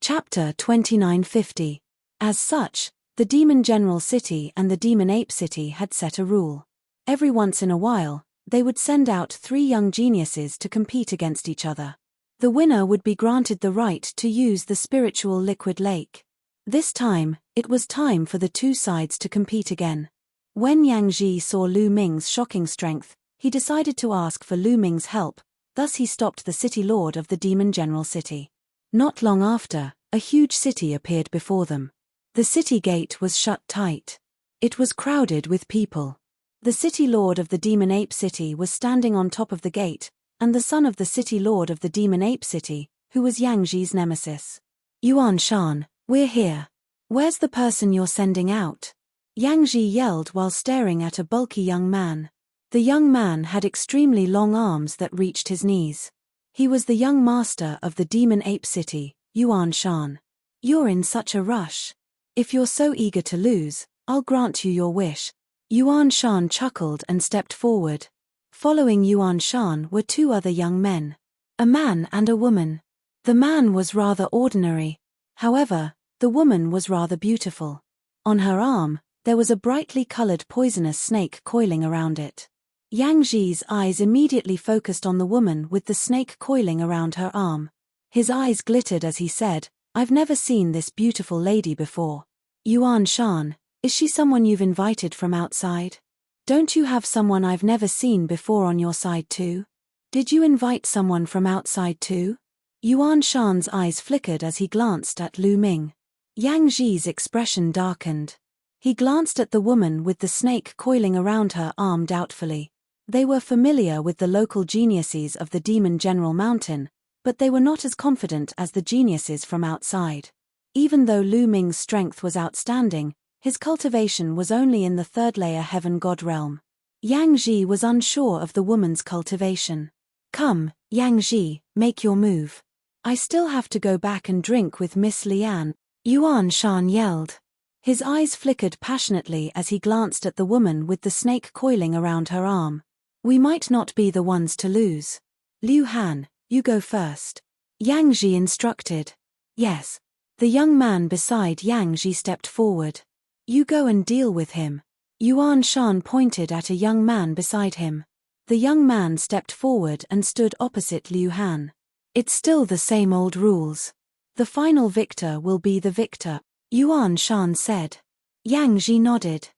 Chapter 2950. As such, the Demon General City and the Demon Ape City had set a rule. Every once in a while, they would send out 3 young geniuses to compete against each other. The winner would be granted the right to use the spiritual liquid lake. This time, it was time for the 2 sides to compete again. When Yang Ji saw Lu Ming's shocking strength, he decided to ask for Lu Ming's help, thus he stopped the City Lord of the Demon General City. Not long after, a huge city appeared before them. The city gate was shut tight. It was crowded with people. The City Lord of the Demon Ape City was standing on top of the gate, and the son of the City Lord of the Demon Ape City, who was Yang Ji's nemesis. Yuan Shan, we're here. Where's the person you're sending out? Yang Ji yelled while staring at a bulky young man. The young man had extremely long arms that reached his knees. He was the young master of the Demon Ape City, Yuan Shan. You're in such a rush. If you're so eager to lose, I'll grant you your wish. Yuan Shan chuckled and stepped forward. Following Yuan Shan were 2 other young men. A man and a woman. The man was rather ordinary. However, the woman was rather beautiful. On her arm, there was a brightly colored poisonous snake coiling around it. Yang Ji's eyes immediately focused on the woman with the snake coiling around her arm. His eyes glittered as he said, I've never seen this beautiful lady before. Yuan Shan, is she someone you've invited from outside? Don't you have someone I've never seen before on your side too? Did you invite someone from outside too? Yuan Shan's eyes flickered as he glanced at Lu Ming. Yang Ji's expression darkened. He glanced at the woman with the snake coiling around her arm doubtfully. They were familiar with the local geniuses of the Demon General Mountain, but they were not as confident as the geniuses from outside. Even though Lu Ming's strength was outstanding, his cultivation was only in the 3rd layer Heaven God realm. Yang Ji was unsure of the woman's cultivation. Come, Yang Ji, make your move. I still have to go back and drink with Miss Lian, Yuan Shan yelled. His eyes flickered passionately as he glanced at the woman with the snake coiling around her arm. We might not be the ones to lose. Liu Han, you go first. Yang Ji instructed. Yes. The young man beside Yang Ji stepped forward. You go and deal with him. Yuan Shan pointed at a young man beside him. The young man stepped forward and stood opposite Liu Han. It's still the same old rules. The final victor will be the victor, Yuan Shan said. Yang Ji nodded.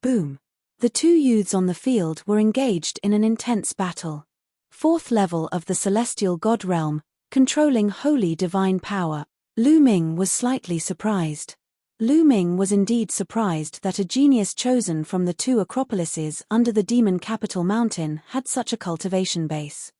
Boom. The 2 youths on the field were engaged in an intense battle. 4th level of the Celestial God Realm, controlling holy divine power. Lu Ming was slightly surprised. Lu Ming was indeed surprised that a genius chosen from the 2 acropolises under the Demon Capital Mountain had such a cultivation base.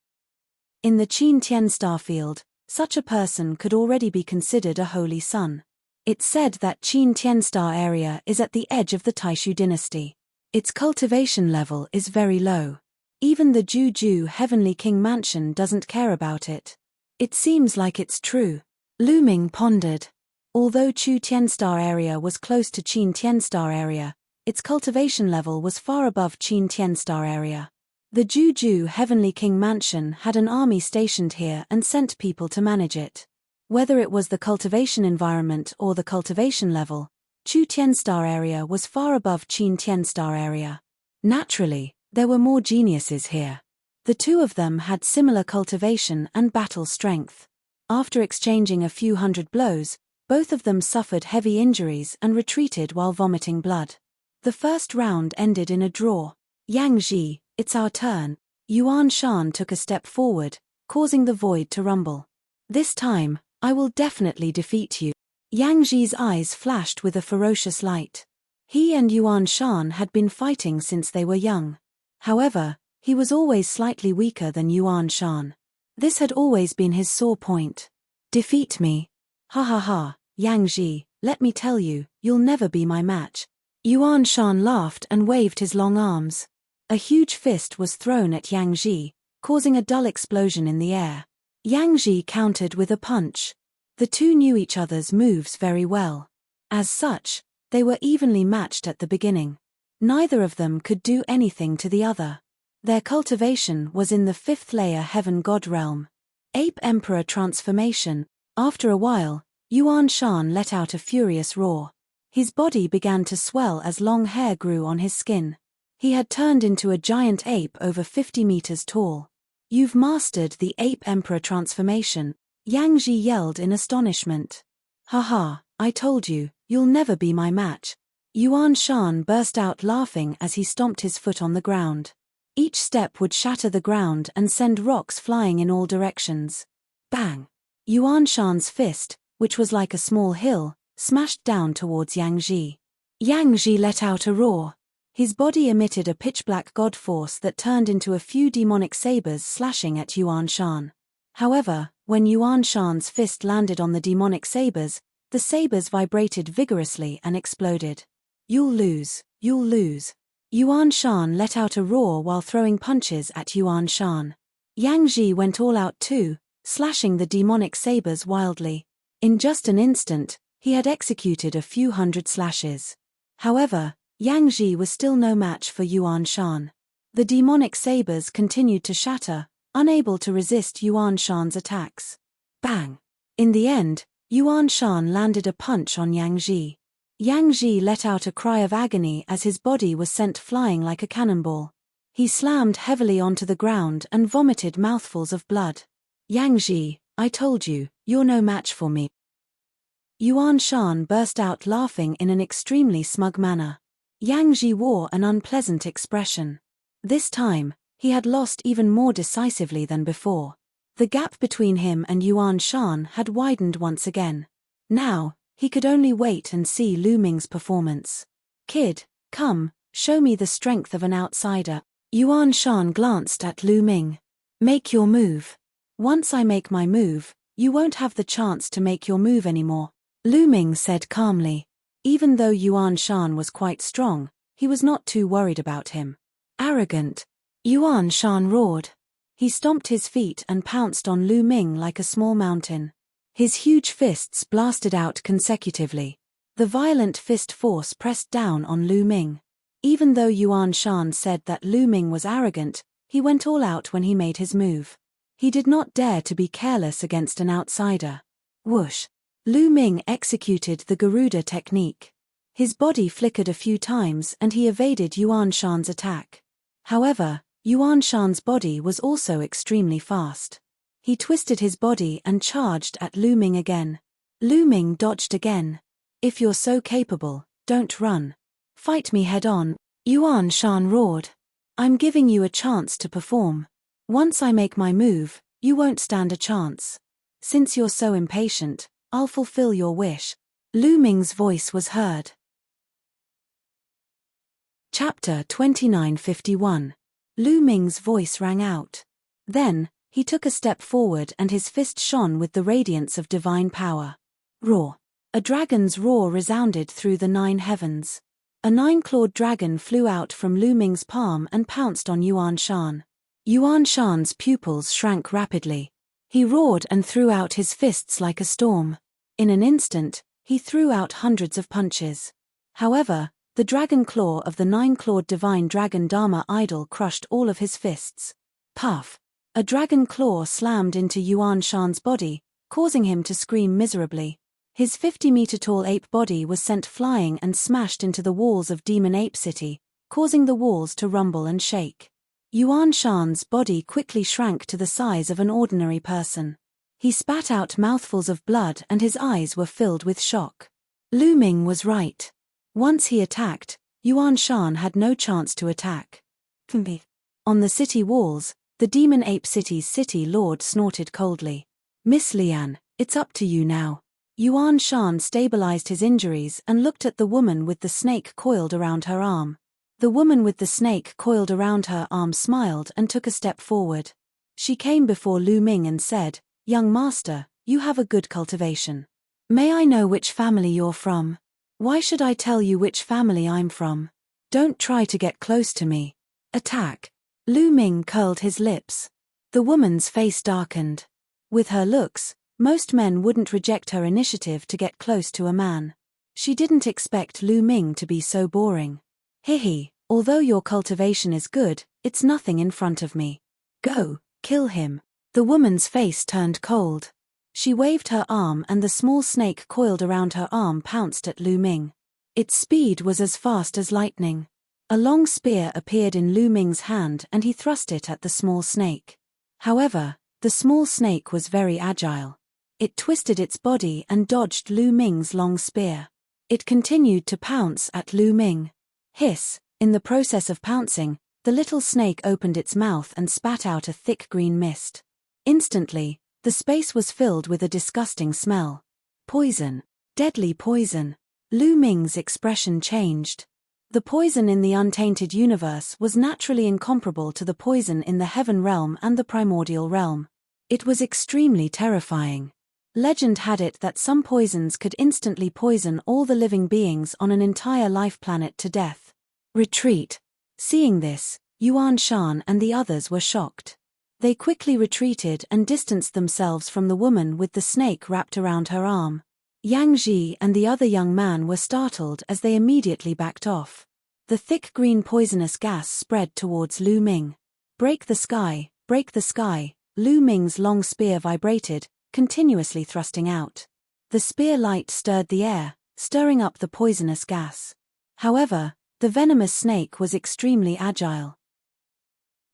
In the Qin Tian star field, such a person could already be considered a holy son. It's said that Qin Tian star area is at the edge of the Taishu dynasty. Its cultivation level is very low. Even the Juju Heavenly King Mansion doesn't care about it. It seems like it's true. Lu Ming pondered. Although Chu Tian star area was close to Qin Tian star area, its cultivation level was far above Qin Tian star area. The Juju Heavenly King Mansion had an army stationed here and sent people to manage it. Whether it was the cultivation environment or the cultivation level, Chu Tian star area was far above Qin Tian star area. Naturally, there were more geniuses here. The 2 of them had similar cultivation and battle strength. After exchanging a few hundred blows, both of them suffered heavy injuries and retreated while vomiting blood. The first round ended in a draw. Yang Ji, it's our turn. Yuan Shan took a step forward, causing the void to rumble. This time, I will definitely defeat you. Yang Ji's eyes flashed with a ferocious light. He and Yuan Shan had been fighting since they were young. However, he was always slightly weaker than Yuan Shan. This had always been his sore point. Defeat me. Ha ha ha, Yang Ji, let me tell you, you'll never be my match. Yuan Shan laughed and waved his long arms. A huge fist was thrown at Yang Ji, causing a dull explosion in the air. Yang Ji countered with a punch. The 2 knew each other's moves very well. As such, they were evenly matched at the beginning. Neither of them could do anything to the other. Their cultivation was in the 5th layer Heaven God realm. Ape Emperor transformation. After a while, Yuan Shan let out a furious roar. His body began to swell as long hair grew on his skin. He had turned into a giant ape over 50 meters tall. You've mastered the Ape Emperor transformation, Yang Ji yelled in astonishment. Haha, I told you, you'll never be my match. Yuan Shan burst out laughing as he stomped his foot on the ground. Each step would shatter the ground and send rocks flying in all directions. Bang! Yuan Shan's fist, which was like a small hill, smashed down towards Yang Ji. Yang Ji let out a roar. His body emitted a pitch-black god force that turned into a few demonic sabers slashing at Yuan Shan. However, when Yuan Shan's fist landed on the demonic sabers, the sabers vibrated vigorously and exploded. You'll lose, you'll lose. Yuan Shan let out a roar while throwing punches at Yuan Shan. Yang Ji went all out too, slashing the demonic sabers wildly. In just an instant, he had executed a few hundred slashes. However, Yang Ji was still no match for Yuan Shan. The demonic sabers continued to shatter, unable to resist Yuan Shan's attacks. Bang! In the end, Yuan Shan landed a punch on Yang Ji. Yang Ji let out a cry of agony as his body was sent flying like a cannonball. He slammed heavily onto the ground and vomited mouthfuls of blood. Yang Ji, I told you, you're no match for me. Yuan Shan burst out laughing in an extremely smug manner. Yang Ji wore an unpleasant expression. This time, he had lost even more decisively than before. The gap between him and Yuan Shan had widened once again. Now, he could only wait and see Lu Ming's performance. Kid, come, show me the strength of an outsider. Yuan Shan glanced at Lu Ming. Make your move. Once I make my move, you won't have the chance to make your move anymore, Lu Ming said calmly. Even though Yuan Shan was quite strong, he was not too worried about him. Arrogant. Yuan Shan roared. He stomped his feet and pounced on Lu Ming like a small mountain. His huge fists blasted out consecutively. The violent fist force pressed down on Lu Ming. Even though Yuan Shan said that Lu Ming was arrogant, he went all out when he made his move. He did not dare to be careless against an outsider. Whoosh! Lu Ming executed the Garuda technique. His body flickered a few times and he evaded Yuan Shan's attack. However, Yuan Shan's body was also extremely fast. He twisted his body and charged at Lu Ming again. Lu Ming dodged again. If you're so capable, don't run. Fight me head on, Yuan Shan roared. I'm giving you a chance to perform. Once I make my move, you won't stand a chance. Since you're so impatient, I'll fulfill your wish. Lu Ming's voice was heard. Chapter 2951. Lu Ming's voice rang out. Then, he took a step forward and his fist shone with the radiance of divine power. Roar! A dragon's roar resounded through the 9 heavens. A 9-clawed dragon flew out from Lu Ming's palm and pounced on Yuan Shan. Yuan Shan's pupils shrank rapidly. He roared and threw out his fists like a storm. In an instant, he threw out hundreds of punches. However, the dragon claw of the 9-clawed divine dragon Dharma idol crushed all of his fists. Puff! A dragon claw slammed into Yuan Shan's body, causing him to scream miserably. His 50-meter-tall ape body was sent flying and smashed into the walls of Demon Ape City, causing the walls to rumble and shake. Yuan Shan's body quickly shrank to the size of an ordinary person. He spat out mouthfuls of blood and his eyes were filled with shock. Lu Ming was right. Once he attacked, Yuan Shan had no chance to attack. On the city walls, the Demon Ape City's city lord snorted coldly. Miss Lian, it's up to you now. Yuan Shan stabilized his injuries and looked at the woman with the snake coiled around her arm. The woman with the snake coiled around her arm smiled and took a step forward. She came before Lu Ming and said, Young master, you have a good cultivation. May I know which family you're from? Why should I tell you which family I'm from? Don't try to get close to me. Attack. Lu Ming curled his lips. The woman's face darkened. With her looks, most men wouldn't reject her initiative to get close to a man. She didn't expect Lu Ming to be so boring. Hihi, although your cultivation is good, it's nothing in front of me. Go, kill him. The woman's face turned cold. She waved her arm and the small snake coiled around her arm pounced at Lu Ming. Its speed was as fast as lightning. A long spear appeared in Lu Ming's hand and he thrust it at the small snake. However, the small snake was very agile. It twisted its body and dodged Lu Ming's long spear. It continued to pounce at Lu Ming. Hiss! In the process of pouncing, the little snake opened its mouth and spat out a thick green mist. Instantly, the space was filled with a disgusting smell. Poison. Deadly poison. Lu Ming's expression changed. The poison in the untainted universe was naturally incomparable to the poison in the heaven realm and the primordial realm. It was extremely terrifying. Legend had it that some poisons could instantly poison all the living beings on an entire life planet to death. Retreat. Seeing this, Yuan Shan and the others were shocked. They quickly retreated and distanced themselves from the woman with the snake wrapped around her arm. Yang Ji and the other young man were startled as they immediately backed off. The thick green poisonous gas spread towards Lu Ming. Break the sky, break the sky. Lu Ming's long spear vibrated, continuously thrusting out. The spear light stirred the air, stirring up the poisonous gas. However, the venomous snake was extremely agile.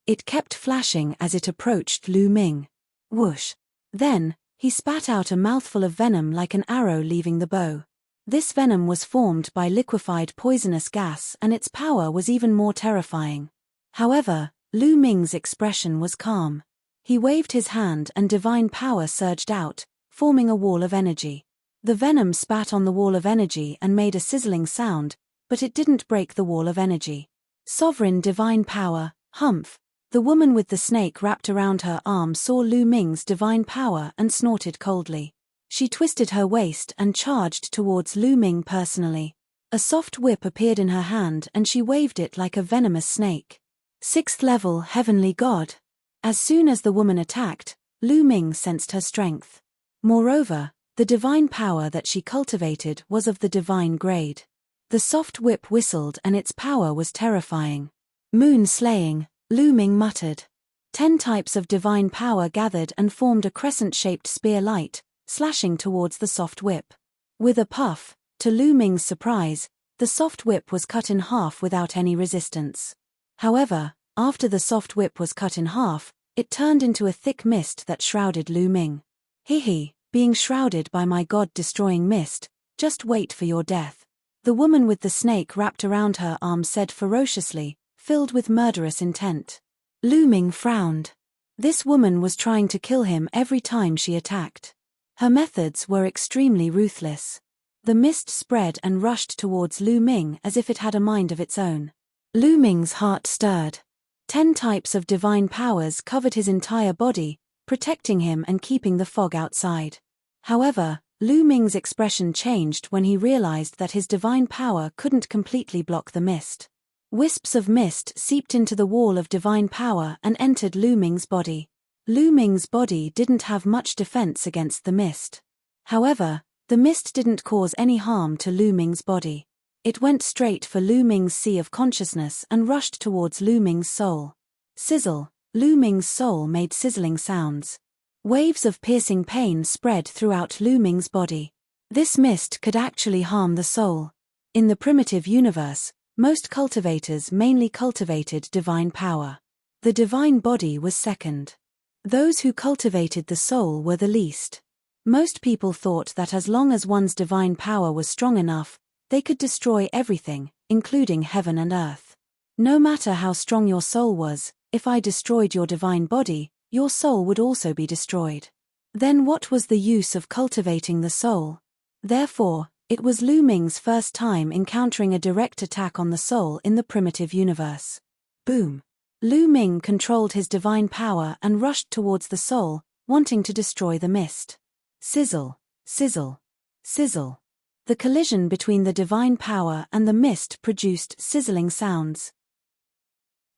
It kept flashing as it approached Lu Ming. Whoosh! Then, he spat out a mouthful of venom like an arrow leaving the bow. This venom was formed by liquefied poisonous gas and its power was even more terrifying. However, Lu Ming's expression was calm. He waved his hand and divine power surged out, forming a wall of energy. The venom spat on the wall of energy and made a sizzling sound, but it didn't break the wall of energy. Sovereign divine power, humph! The woman with the snake wrapped around her arm saw Lu Ming's divine power and snorted coldly. She twisted her waist and charged towards Lu Ming personally. A soft whip appeared in her hand and she waved it like a venomous snake. 6th level heavenly god. As soon as the woman attacked, Lu Ming sensed her strength. Moreover, the divine power that she cultivated was of the divine grade. The soft whip whistled and its power was terrifying. Moon slaying, Lu Ming muttered. 10 types of divine power gathered and formed a crescent-shaped spear light, slashing towards the soft whip. With a puff, to Lu Ming's surprise, the soft whip was cut in half without any resistance. However, after the soft whip was cut in half, it turned into a thick mist that shrouded Lu Ming. Hihi, being shrouded by my god-destroying mist, just wait for your death. The woman with the snake wrapped around her arm said ferociously, filled with murderous intent. Lu Ming frowned. This woman was trying to kill him every time she attacked. Her methods were extremely ruthless. The mist spread and rushed towards Lu Ming as if it had a mind of its own. Lu Ming's heart stirred. 10 types of divine powers covered his entire body, protecting him and keeping the fog outside. However, Lu Ming's expression changed when he realized that his divine power couldn't completely block the mist. Wisps of mist seeped into the wall of divine power and entered Lu Ming's body. Lu Ming's body didn't have much defense against the mist. However, the mist didn't cause any harm to Lu Ming's body. It went straight for Lu Ming's sea of consciousness and rushed towards Lu Ming's soul. Sizzle! Lu Ming's soul made sizzling sounds. Waves of piercing pain spread throughout Lu Ming's body. This mist could actually harm the soul. In the primitive universe, most cultivators mainly cultivated divine power. The divine body was second. Those who cultivated the soul were the least. Most people thought that as long as one's divine power was strong enough, they could destroy everything, including heaven and earth. No matter how strong your soul was, if I destroyed your divine body, your soul would also be destroyed. Then what was the use of cultivating the soul? Therefore, it was Lu Ming's first time encountering a direct attack on the soul in the primitive universe. Boom! Lu Ming controlled his divine power and rushed towards the soul, wanting to destroy the mist. Sizzle! Sizzle! Sizzle! The collision between the divine power and the mist produced sizzling sounds.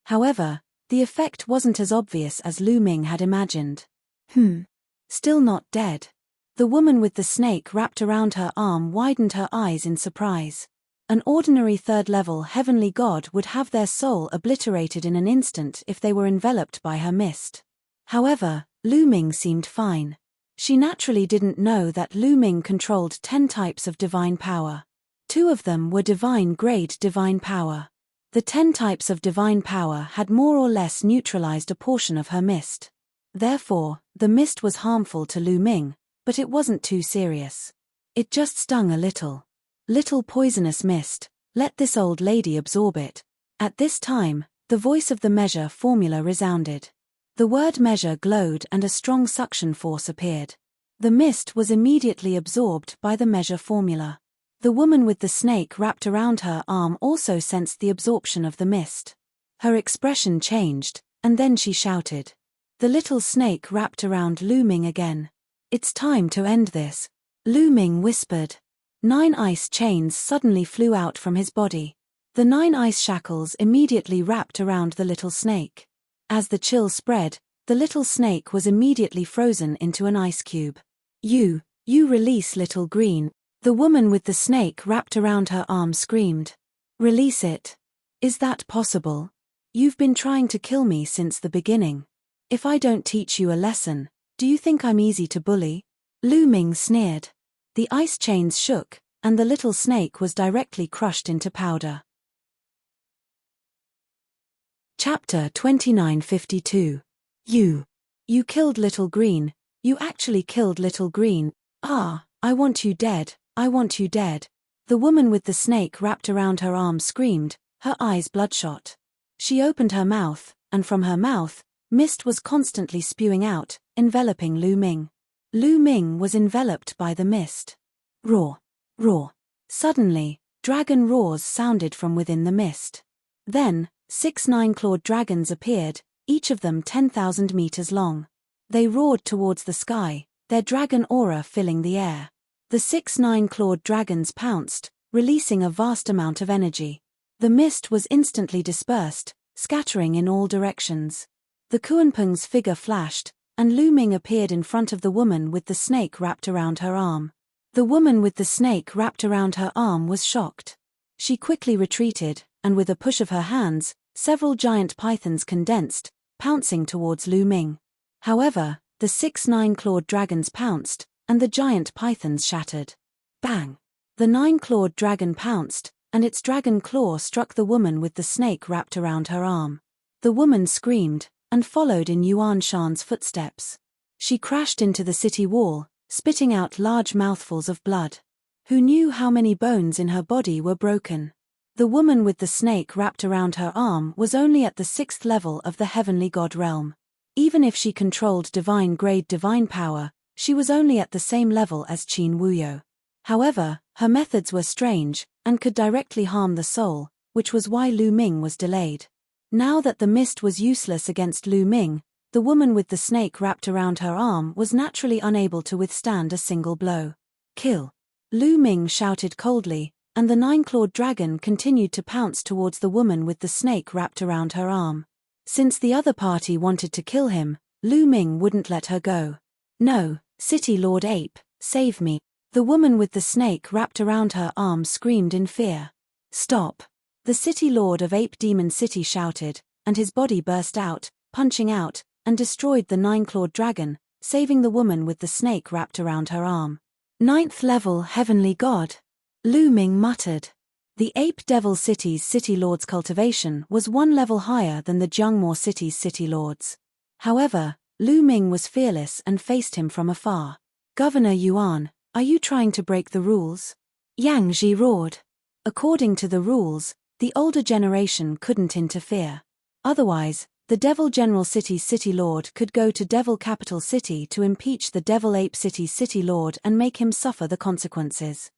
However, the effect wasn't as obvious as Lu Ming had imagined. Still not dead. The woman with the snake wrapped around her arm widened her eyes in surprise. An ordinary third-level heavenly god would have their soul obliterated in an instant if they were enveloped by her mist. However, Lu Ming seemed fine. She naturally didn't know that Lu Ming controlled 10 types of divine power. 2 of them were divine-grade divine power. The 10 types of divine power had more or less neutralized a portion of her mist. Therefore, the mist was harmful to Lu Ming, but it wasn't too serious. It just stung a little. Little poisonous mist, let this old lady absorb it. At this time, the voice of the measure formula resounded. The word measure glowed and a strong suction force appeared. The mist was immediately absorbed by the measure formula. The woman with the snake wrapped around her arm also sensed the absorption of the mist. Her expression changed, and then she shouted. The little snake wrapped around Lu Ming again. It's time to end this. Lu Ming whispered. 9 ice chains suddenly flew out from his body. The 9 ice shackles immediately wrapped around the little snake. As the chill spread, the little snake was immediately frozen into an ice cube. You release little green. The woman with the snake wrapped around her arm screamed. Release it. Is that possible? You've been trying to kill me since the beginning. If I don't teach you a lesson, do you think I'm easy to bully? Lu Ming sneered. The ice chains shook, and the little snake was directly crushed into powder. Chapter 2952. You killed Little Green. You actually killed Little Green. Ah, I want you dead. I want you dead. The woman with the snake wrapped around her arm screamed, her eyes bloodshot. She opened her mouth, and from her mouth, mist was constantly spewing out, enveloping Lu Ming. Lu Ming was enveloped by the mist. Roar! Roar! Suddenly, dragon roars sounded from within the mist. Then, 6 9-clawed dragons appeared, each of them 10,000 meters long. They roared towards the sky, their dragon aura filling the air. The 6 9-clawed dragons pounced, releasing a vast amount of energy. The mist was instantly dispersed, scattering in all directions. The Kuanpeng's figure flashed, and Lu Ming appeared in front of the woman with the snake wrapped around her arm. The woman with the snake wrapped around her arm was shocked. She quickly retreated, and with a push of her hands, several giant pythons condensed, pouncing towards Lu Ming. However, the 6 9-clawed dragons pounced, and the giant pythons shattered. Bang! The 9-clawed dragon pounced, and its dragon claw struck the woman with the snake wrapped around her arm. The woman screamed, and followed in Yuan Shan's footsteps. She crashed into the city wall, spitting out large mouthfuls of blood. Who knew how many bones in her body were broken? The woman with the snake wrapped around her arm was only at the 6th level of the heavenly god realm. Even if she controlled divine-grade divine power, she was only at the same level as Qin Wuyo. However, her methods were strange, and could directly harm the soul, which was why Lu Ming was delayed. Now that the mist was useless against Lu Ming, the woman with the snake wrapped around her arm was naturally unable to withstand a single blow. Kill! Lu Ming shouted coldly, and the 9-clawed dragon continued to pounce towards the woman with the snake wrapped around her arm. Since the other party wanted to kill him, Lu Ming wouldn't let her go. No, City Lord Ape, save me. The woman with the snake wrapped around her arm screamed in fear. Stop! The City Lord of Ape Demon City shouted, and his body burst out, punching out, and destroyed the 9-clawed dragon, saving the woman with the snake wrapped around her arm. 9th level Heavenly God. Lu Ming muttered. The Ape Devil City's City Lord's cultivation was 1 level higher than the Jiangmo City's City Lord's. However, Lu Ming was fearless and faced him from afar. Governor Yuan, are you trying to break the rules? Yang Ji roared. According to the rules, the older generation couldn't interfere. Otherwise, the Devil General City's City Lord could go to Devil Capital City to impeach the Devil Ape City's City Lord and make him suffer the consequences.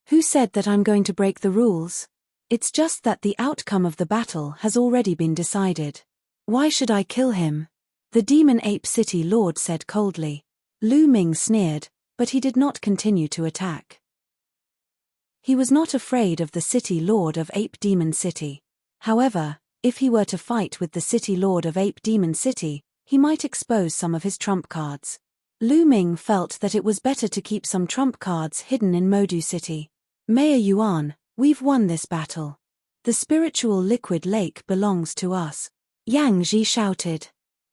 Who said that I'm going to break the rules? It's just that the outcome of the battle has already been decided. Why should I kill him? The Demon Ape City Lord said coldly. Lu Ming sneered, but he did not continue to attack. He was not afraid of the City Lord of Ape Demon City. However, if he were to fight with the City Lord of Ape Demon City, he might expose some of his trump cards. Lu Ming felt that it was better to keep some trump cards hidden in Modu City. Mayor Yuan, we've won this battle. The spiritual liquid lake belongs to us. Yang Ji shouted.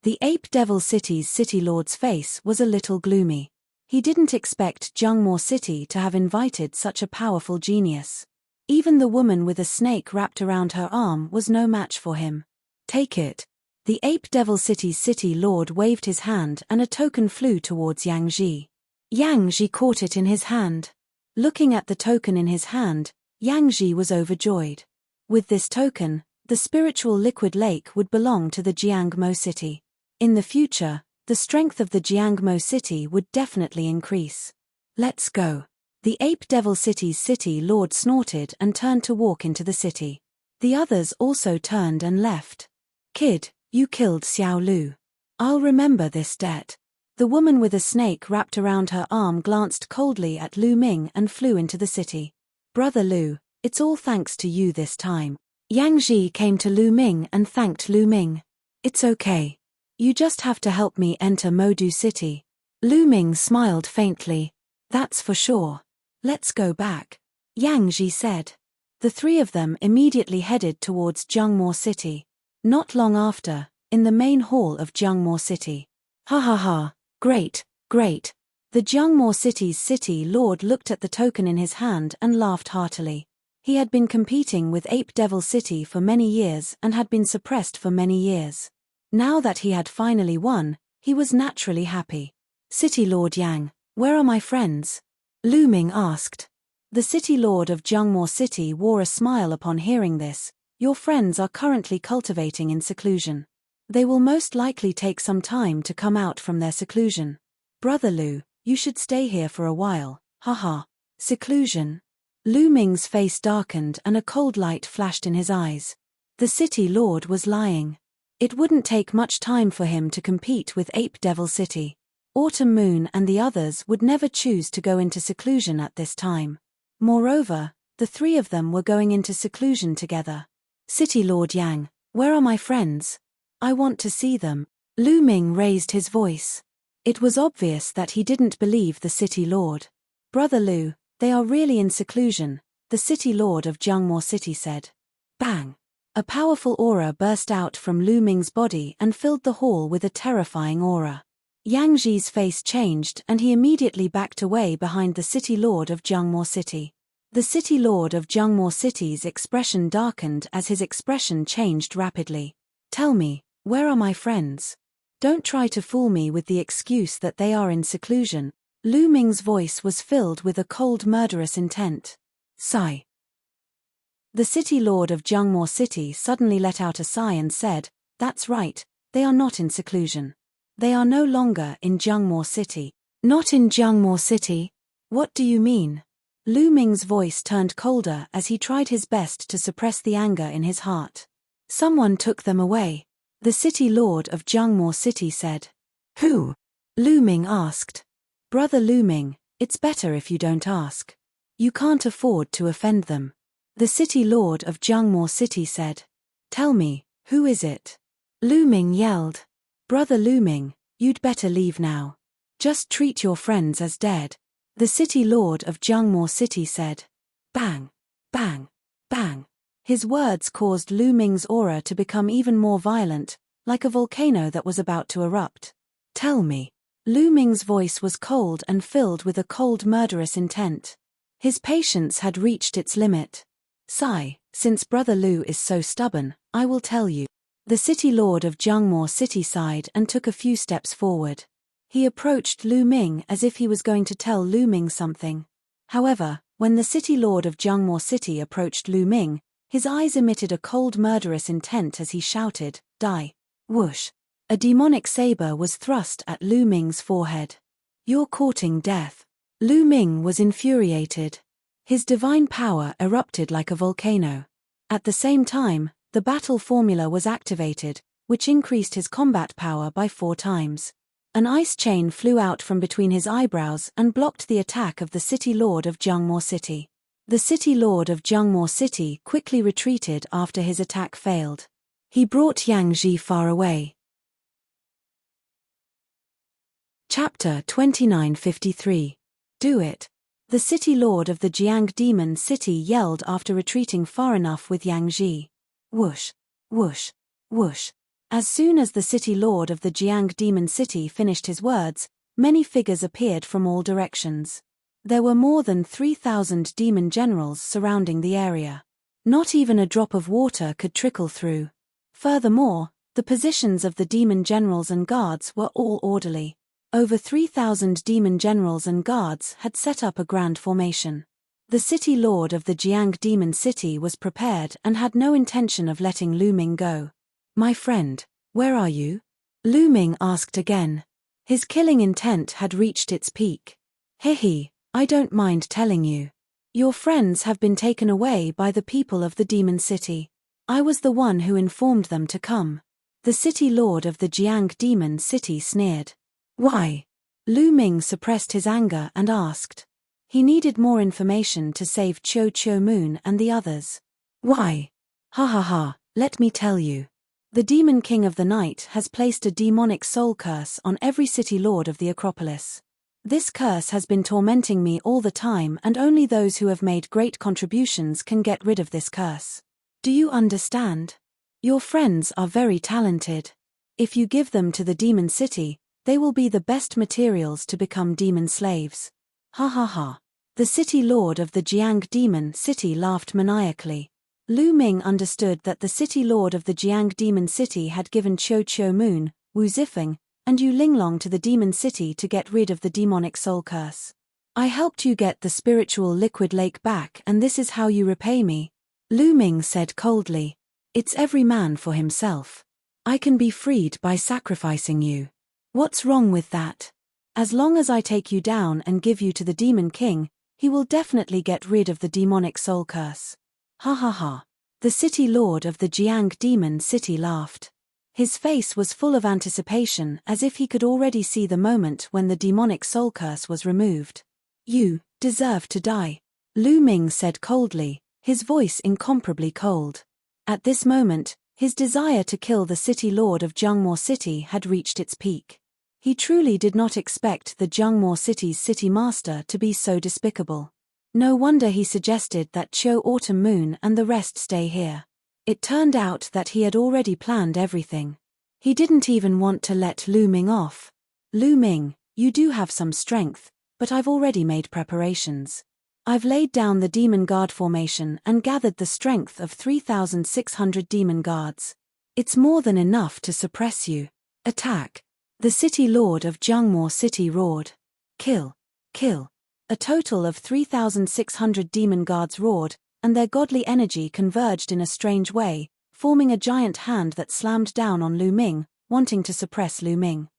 The Ape Devil City's city lord's face was a little gloomy. He didn't expect Jungmore City to have invited such a powerful genius. Even the woman with a snake wrapped around her arm was no match for him. Take it. The Ape Devil City's city lord waved his hand and a token flew towards Yang Ji. Yang Ji caught it in his hand. Looking at the token in his hand, Yang Ji was overjoyed. With this token, the spiritual liquid lake would belong to the Jiangmo city. In the future, the strength of the Jiangmo city would definitely increase. Let's go. The Ape Devil City's city lord snorted and turned to walk into the city. The others also turned and left. Kid, you killed Xiao Lu. I'll remember this debt. The woman with a snake wrapped around her arm glanced coldly at Lu Ming and flew into the city. Brother Lu, it's all thanks to you this time. Yang Ji came to Lu Ming and thanked Lu Ming. It's okay. You just have to help me enter Modu City. Lu Ming smiled faintly. That's for sure. Let's go back. Yang Ji said. The three of them immediately headed towards Jungmore City. Not long after, in the main hall of Jungmore City. Ha ha ha, great, great. The Jungmore City's city lord looked at the token in his hand and laughed heartily. He had been competing with Ape Devil City for many years and had been suppressed for many years. Now that he had finally won, he was naturally happy. City Lord Yang, where are my friends? Lu Ming asked. The city lord of Jungmore City wore a smile upon hearing this. Your friends are currently cultivating in seclusion. They will most likely take some time to come out from their seclusion. Brother Lu, you should stay here for a while, haha. Seclusion? Lu Ming's face darkened and a cold light flashed in his eyes. The city lord was lying. It wouldn't take much time for him to compete with Ape Devil City. Autumn Moon and the others would never choose to go into seclusion at this time. Moreover, the three of them were going into seclusion together. City Lord Yang, where are my friends? I want to see them. Lu Ming raised his voice. It was obvious that he didn't believe the city lord. Brother Lu, they are really in seclusion, the city lord of Jungmore City said. Bang! A powerful aura burst out from Lu Ming's body and filled the hall with a terrifying aura. Yang Ji's face changed and he immediately backed away behind the city lord of Jungmore City. The city lord of Jungmore City's expression darkened as his expression changed rapidly. Tell me, where are my friends? Don't try to fool me with the excuse that they are in seclusion. Lu Ming's voice was filled with a cold murderous intent. Sigh. The city lord of Jungmore City suddenly let out a sigh and said, that's right, they are not in seclusion. They are no longer in Jungmore City. Not in Jungmore City? What do you mean? Lu Ming's voice turned colder as he tried his best to suppress the anger in his heart. Someone took them away. The city lord of Jungmore City said. Who? Lu Ming asked. Brother Lu Ming, it's better if you don't ask. You can't afford to offend them. The city lord of Jungmore City said. Tell me, who is it? Lu Ming yelled. Brother Lu Ming, you'd better leave now. Just treat your friends as dead. The city lord of Jungmore City said. Bang! Bang! Bang! His words caused Lu Ming's aura to become even more violent, like a volcano that was about to erupt. Tell me. Lu Ming's voice was cold and filled with a cold murderous intent. His patience had reached its limit. Sigh, since Brother Lu is so stubborn, I will tell you. The city lord of Jungmore City sighed and took a few steps forward. He approached Lu Ming as if he was going to tell Lu Ming something. However, when the city lord of Jungmore City approached Lu Ming, his eyes emitted a cold murderous intent as he shouted, Die! Whoosh! A demonic saber was thrust at Lu Ming's forehead. You're courting death. Lu Ming was infuriated. His divine power erupted like a volcano. At the same time, the battle formula was activated, which increased his combat power by 4 times. An ice chain flew out from between his eyebrows and blocked the attack of the city lord of Jungmore City. The city lord of Jungmore City quickly retreated after his attack failed. He brought Yang Ji far away. Chapter 2953. Do it. The city lord of the Jiang Demon City yelled after retreating far enough with Yang Ji. Whoosh, whoosh, whoosh. As soon as the city lord of the Jiang Demon City finished his words, many figures appeared from all directions. There were more than 3,000 demon generals surrounding the area. Not even a drop of water could trickle through. Furthermore, the positions of the demon generals and guards were all orderly. Over 3,000 demon generals and guards had set up a grand formation. The city lord of the Jiang Demon City was prepared and had no intention of letting Lu Ming go. "My friend, where are you?" Lu Ming asked again. His killing intent had reached its peak. "Hehe, I don't mind telling you. Your friends have been taken away by the people of the Demon City. I was the one who informed them to come." The city lord of the Jiang Demon City sneered. "Why?" Lu Ming suppressed his anger and asked. He needed more information to save Cho Moon and the others. "Why? Ha ha ha, let me tell you. The Demon King of the Night has placed a demonic soul curse on every city lord of the Acropolis. This curse has been tormenting me all the time, and only those who have made great contributions can get rid of this curse. Do you understand? Your friends are very talented. If you give them to the Demon City, they will be the best materials to become demon slaves." Ha ha ha. The city lord of the Jiang Demon City laughed maniacally. Lu Ming understood that the city lord of the Jiang Demon City had given Cho Moon, Wu Zifeng, and Yu Linglong to the Demon City to get rid of the demonic soul curse. "I helped you get the spiritual liquid lake back, and this is how you repay me," Lu Ming said coldly. "It's every man for himself. I can be freed by sacrificing you. What's wrong with that? As long as I take you down and give you to the Demon King, he will definitely get rid of the demonic soul curse." Ha ha ha. The city lord of the Jiang Demon City laughed. His face was full of anticipation, as if he could already see the moment when the demonic soul curse was removed. "You deserve to die," Lu Ming said coldly, his voice incomparably cold. At this moment, his desire to kill the city lord of Zhengmo City had reached its peak. He truly did not expect the Zhengmo City's city master to be so despicable. No wonder he suggested that Cho Autumn Moon and the rest stay here. It turned out that he had already planned everything. He didn't even want to let Lu Ming off. "Lu Ming, you do have some strength, but I've already made preparations. I've laid down the demon guard formation and gathered the strength of 3,600 demon guards. It's more than enough to suppress you. Attack!" The city lord of Zhengmo City roared. "Kill! Kill!" A total of 3,600 demon guards roared, and their godly energy converged in a strange way, forming a giant hand that slammed down on Lu Ming, wanting to suppress Lu Ming.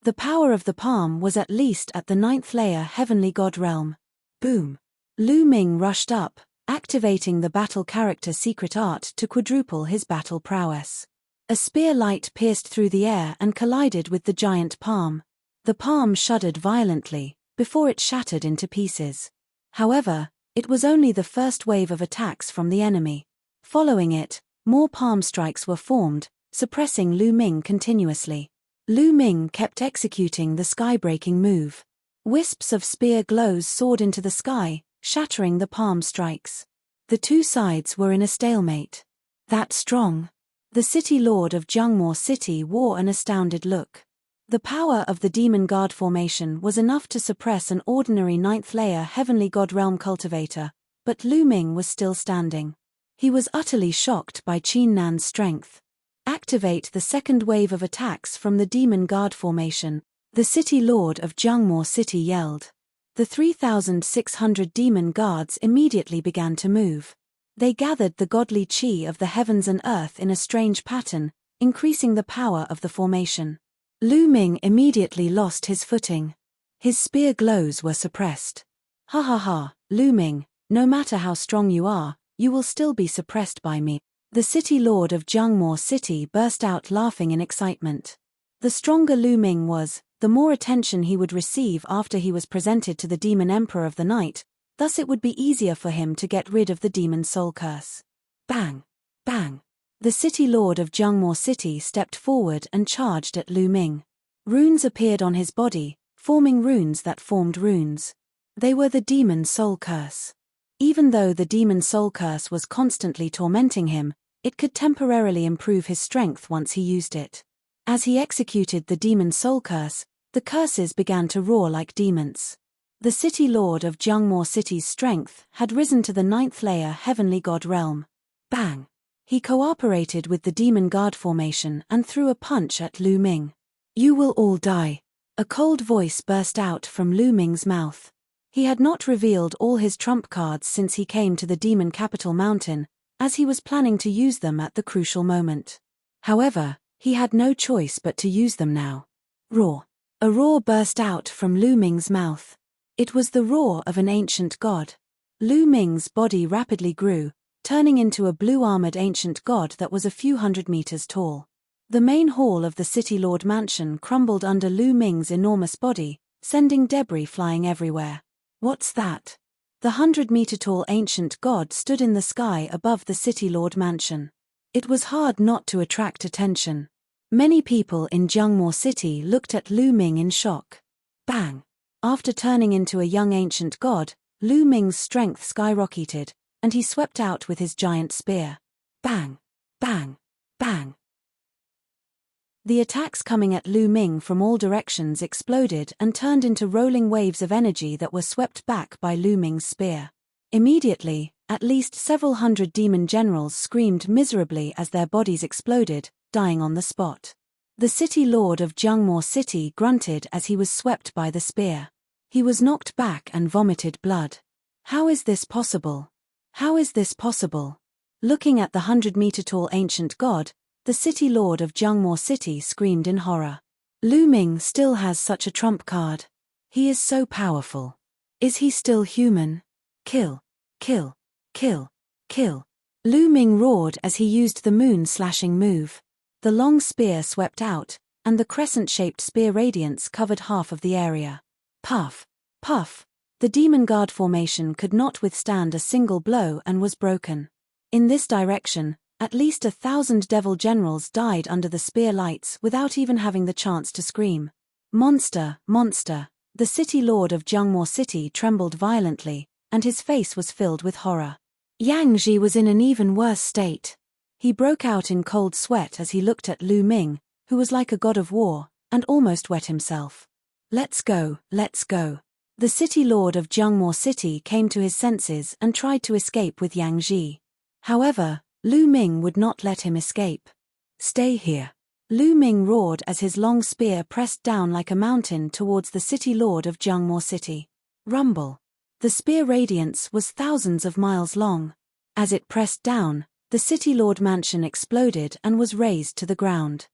The power of the palm was at least at the 9th layer heavenly god realm. Boom! Lu Ming rushed up, activating the battle character secret art to quadruple his battle prowess. A spear light pierced through the air and collided with the giant palm. The palm shuddered violently before it shattered into pieces. However, it was only the first wave of attacks from the enemy. Following it, more palm strikes were formed, suppressing Lu Ming continuously. Lu Ming kept executing the sky-breaking move. Wisps of spear glows soared into the sky, shattering the palm strikes. The two sides were in a stalemate. "That strong?" The city lord of Zhengmo City wore an astounded look. The power of the demon guard formation was enough to suppress an ordinary 9th layer heavenly god realm cultivator, but Lu Ming was still standing. He was utterly shocked by Qin Nan's strength. "Activate the second wave of attacks from the demon guard formation," the city lord of Zhengmo City yelled. The 3,600 demon guards immediately began to move. They gathered the godly qi of the heavens and earth in a strange pattern, increasing the power of the formation. Lu Ming immediately lost his footing. His spear glows were suppressed. "Ha ha ha, Lu Ming, no matter how strong you are, you will still be suppressed by me." The city lord of Zhengmo City burst out laughing in excitement. The stronger Lu Ming was, the more attention he would receive after he was presented to the Demon Emperor of the Night, thus it would be easier for him to get rid of the demon soul curse. Bang! Bang! The city lord of Zhengmo City stepped forward and charged at Lu Ming. Runes appeared on his body, forming runes that formed runes. They were the demon soul curse. Even though the demon soul curse was constantly tormenting him, It could temporarily improve his strength once he used it. As he executed the demon soul curse, the curses began to roar like demons. The city lord of Jungmore City's strength had risen to the 9th layer heavenly god realm. Bang! He cooperated with the demon guard formation and threw a punch at Lu Ming. "You will all die." A cold voice burst out from Lu Ming's mouth. He had not revealed all his trump cards since he came to the demon capital mountain, as he was planning to use them at the crucial moment. However, he had no choice but to use them now. Roar! A roar burst out from Lu Ming's mouth. It was the roar of an ancient god. Lu Ming's body rapidly grew, turning into a blue-armored ancient god that was a few hundred meters tall. The main hall of the City Lord Mansion crumbled under Lu Ming's enormous body, sending debris flying everywhere. What's that? The 100-meter-tall ancient god stood in the sky above the City Lord Mansion. It was hard not to attract attention. Many people in Jungmore City looked at Lu Ming in shock. Bang! After turning into a young ancient god, Lu Ming's strength skyrocketed, and he swept out with his giant spear. Bang! Bang! Bang! The attacks coming at Lu Ming from all directions exploded and turned into rolling waves of energy that were swept back by Lu Ming's spear. Immediately, at least several hundred demon generals screamed miserably as their bodies exploded, dying on the spot. The city lord of Jungmore City grunted as he was swept by the spear. He was knocked back and vomited blood. How is this possible? How is this possible? Looking at the 100-meter-tall ancient god, the city lord of Jungmore City screamed in horror. Lu Ming still has such a trump card. He is so powerful. Is he still human? Kill. Kill. Kill. Kill. Lu Ming roared as he used the moon-slashing move. The long spear swept out, and the crescent-shaped spear radiance covered half of the area. Puff. Puff. The demon guard formation could not withstand a single blow and was broken. In this direction, at least 1,000 devil generals died under the spear lights without even having the chance to scream. Monster, monster. The city lord of Jungmore City trembled violently, and his face was filled with horror. Yang Ji was in an even worse state. He broke out in cold sweat as he looked at Lu Ming, who was like a god of war, and almost wet himself. Let's go, let's go. The city lord of Jungmore City came to his senses and tried to escape with Yang Ji. However, Lu Ming would not let him escape. Stay here. Lu Ming roared as his long spear pressed down like a mountain towards the city lord of Jungmore City. Rumble. The spear radiance was thousands of miles long. As it pressed down, the city lord mansion exploded and was razed to the ground.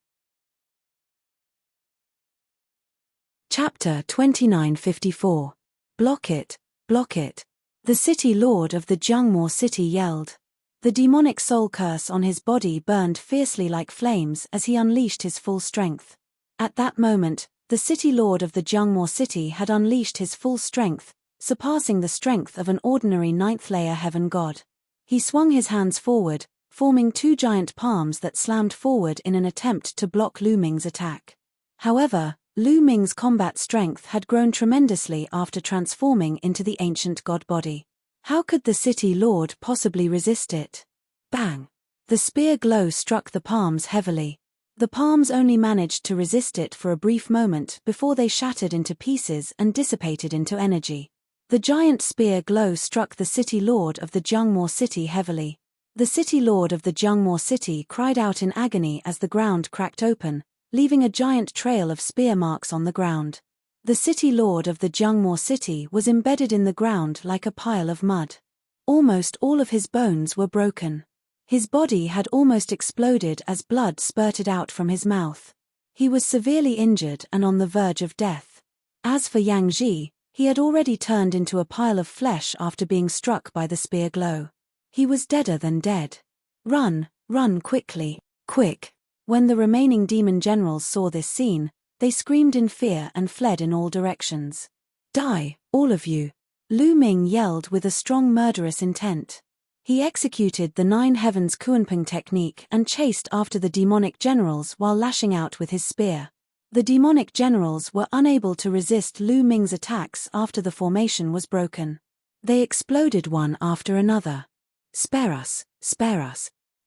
Chapter 2954. Block it, block it. The city lord of the Jungmore City yelled. The demonic soul curse on his body burned fiercely like flames as he unleashed his full strength. At that moment, the city lord of the Jungmore City had unleashed his full strength, surpassing the strength of an ordinary 9th-layer heaven god. He swung his hands forward, forming two giant palms that slammed forward in an attempt to block Lu Ming's attack. However, Lu Ming's combat strength had grown tremendously after transforming into the ancient god body. How could the city lord possibly resist it? Bang! The spear glow struck the palms heavily. The palms only managed to resist it for a brief moment before they shattered into pieces and dissipated into energy. The giant spear glow struck the city lord of the Jungmore City heavily. The city lord of the Jungmore City cried out in agony as the ground cracked open, leaving a giant trail of spear marks on the ground. The city lord of the Jungmore City was embedded in the ground like a pile of mud. Almost all of his bones were broken. His body had almost exploded as blood spurted out from his mouth. He was severely injured and on the verge of death. As for Yang Ji, he had already turned into a pile of flesh after being struck by the spear glow. He was deader than dead. Run, run quickly, quick. When the remaining demon generals saw this scene, they screamed in fear and fled in all directions. Die, all of you. Lu Ming yelled with a strong murderous intent. He executed the 9 heavens Kuanping technique and chased after the demonic generals while lashing out with his spear. The demonic generals were unable to resist Lu Ming's attacks after the formation was broken. They exploded one after another. Spare us,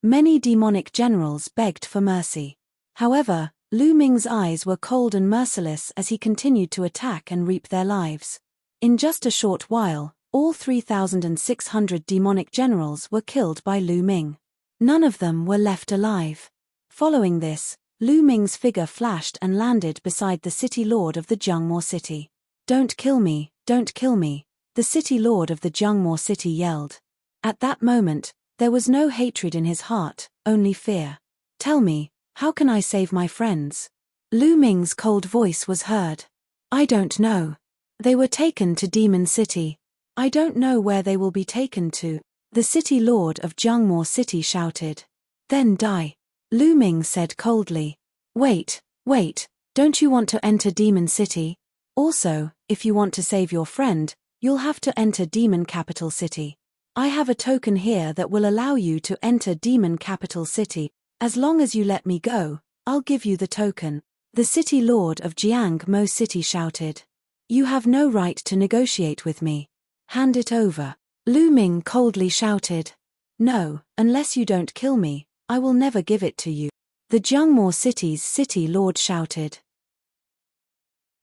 Many demonic generals begged for mercy. However, Lu Ming's eyes were cold and merciless as he continued to attack and reap their lives. In just a short while, all 3,600 demonic generals were killed by Lu Ming. None of them were left alive. Following this, Lu Ming's figure flashed and landed beside the city lord of the Jungmo city. "Don't kill me, don't kill me," the city lord of the Jungmo city yelled. At that moment, there was no hatred in his heart, only fear. "Tell me, how can I save my friends?" Lu Ming's cold voice was heard. "I don't know. They were taken to Demon City. I don't know where they will be taken to," the city lord of Jungmo city shouted. "Then die," Lu Ming said coldly. Wait, don't you want to enter Demon City? Also, if you want to save your friend, you'll have to enter Demon Capital City. I have a token here that will allow you to enter Demon Capital City. As long as you let me go, I'll give you the token," the city lord of Jiangmo City shouted. "You have no right to negotiate with me. Hand it over," Lu Ming coldly shouted. "No, unless you don't kill me, I will never give it to you," the Jungmo City's city lord shouted.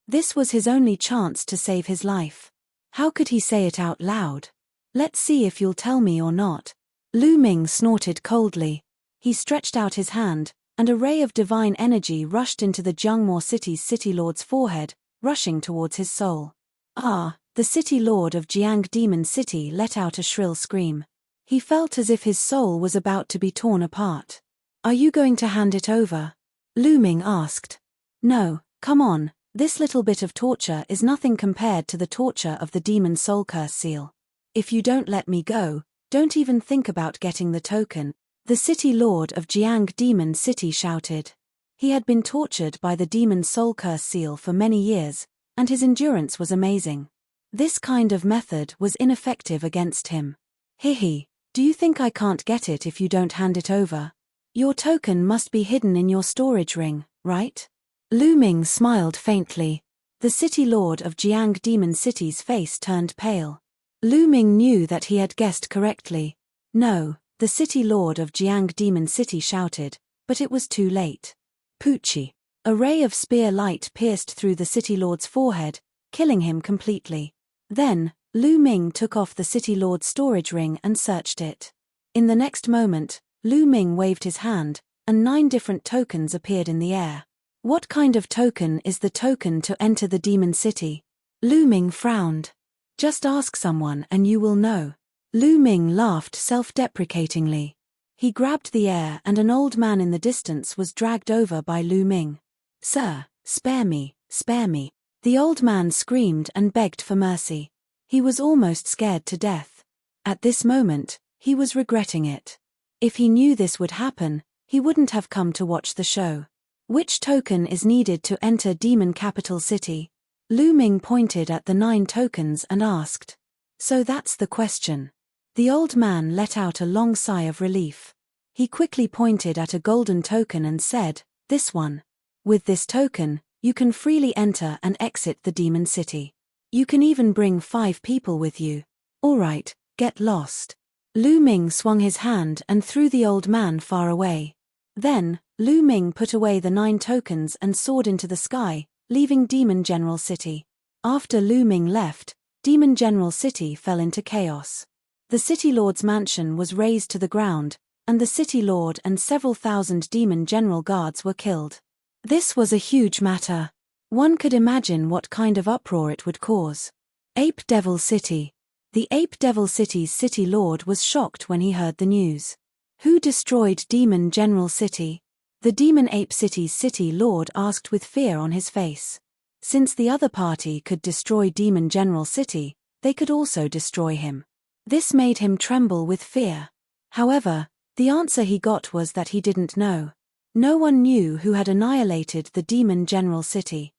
This was his only chance to save his life. How could he say it out loud? "Let's see if you'll tell me or not," Lu Ming snorted coldly. He stretched out his hand, and a ray of divine energy rushed into the Jungmo City's city lord's forehead, rushing towards his soul. "Ah!" The city lord of Jiang Demon City let out a shrill scream. He felt as if his soul was about to be torn apart. "Are you going to hand it over?" Lu Ming asked. "No, come on, this little bit of torture is nothing compared to the torture of the demon soul curse seal. If you don't let me go, don't even think about getting the token," the city lord of Jiang Demon City shouted. He had been tortured by the demon soul curse seal for many years, and his endurance was amazing. This kind of method was ineffective against him. "Hihi, do you think I can't get it if you don't hand it over? Your token must be hidden in your storage ring, right?" Lu Ming smiled faintly. The city lord of Jiang Demon City's face turned pale. Lu Ming knew that he had guessed correctly. "No," the city lord of Jiang Demon City shouted, but it was too late. Poochie. A ray of spear light pierced through the city lord's forehead, killing him completely. Then, Lu Ming took off the city lord's storage ring and searched it. In the next moment, Lu Ming waved his hand, and 9 different tokens appeared in the air. "What kind of token is the token to enter the Demon City?" Lu Ming frowned. "Just ask someone and you will know." Lu Ming laughed self-deprecatingly. He grabbed the air and an old man in the distance was dragged over by Lu Ming. "Sir, spare me, spare me." The old man screamed and begged for mercy. He was almost scared to death. At this moment, he was regretting it. If he knew this would happen, he wouldn't have come to watch the show. "Which token is needed to enter Demon Capital City?" Lu Ming pointed at the 9 tokens and asked. "So that's the question." The old man let out a long sigh of relief. He quickly pointed at a golden token and said, "This one. With this token, you can freely enter and exit the Demon City. You can even bring 5 people with you. Alright, get lost." Lu Ming swung his hand and threw the old man far away. Then, Lu Ming put away the 9 tokens and soared into the sky, leaving Demon General City. After Lu Ming left, Demon General City fell into chaos. The city lord's mansion was razed to the ground, and the city lord and several thousand demon general guards were killed. This was a huge matter. One could imagine what kind of uproar it would cause. Ape Devil City. The Ape Devil City's city lord was shocked when he heard the news. Who destroyed Demon General City? The Demon Ape City's city lord asked with fear on his face. Since the other party could destroy Demon General City, they could also destroy him. This made him tremble with fear. However, the answer he got was that he didn't know. No one knew who had annihilated the Demon General City.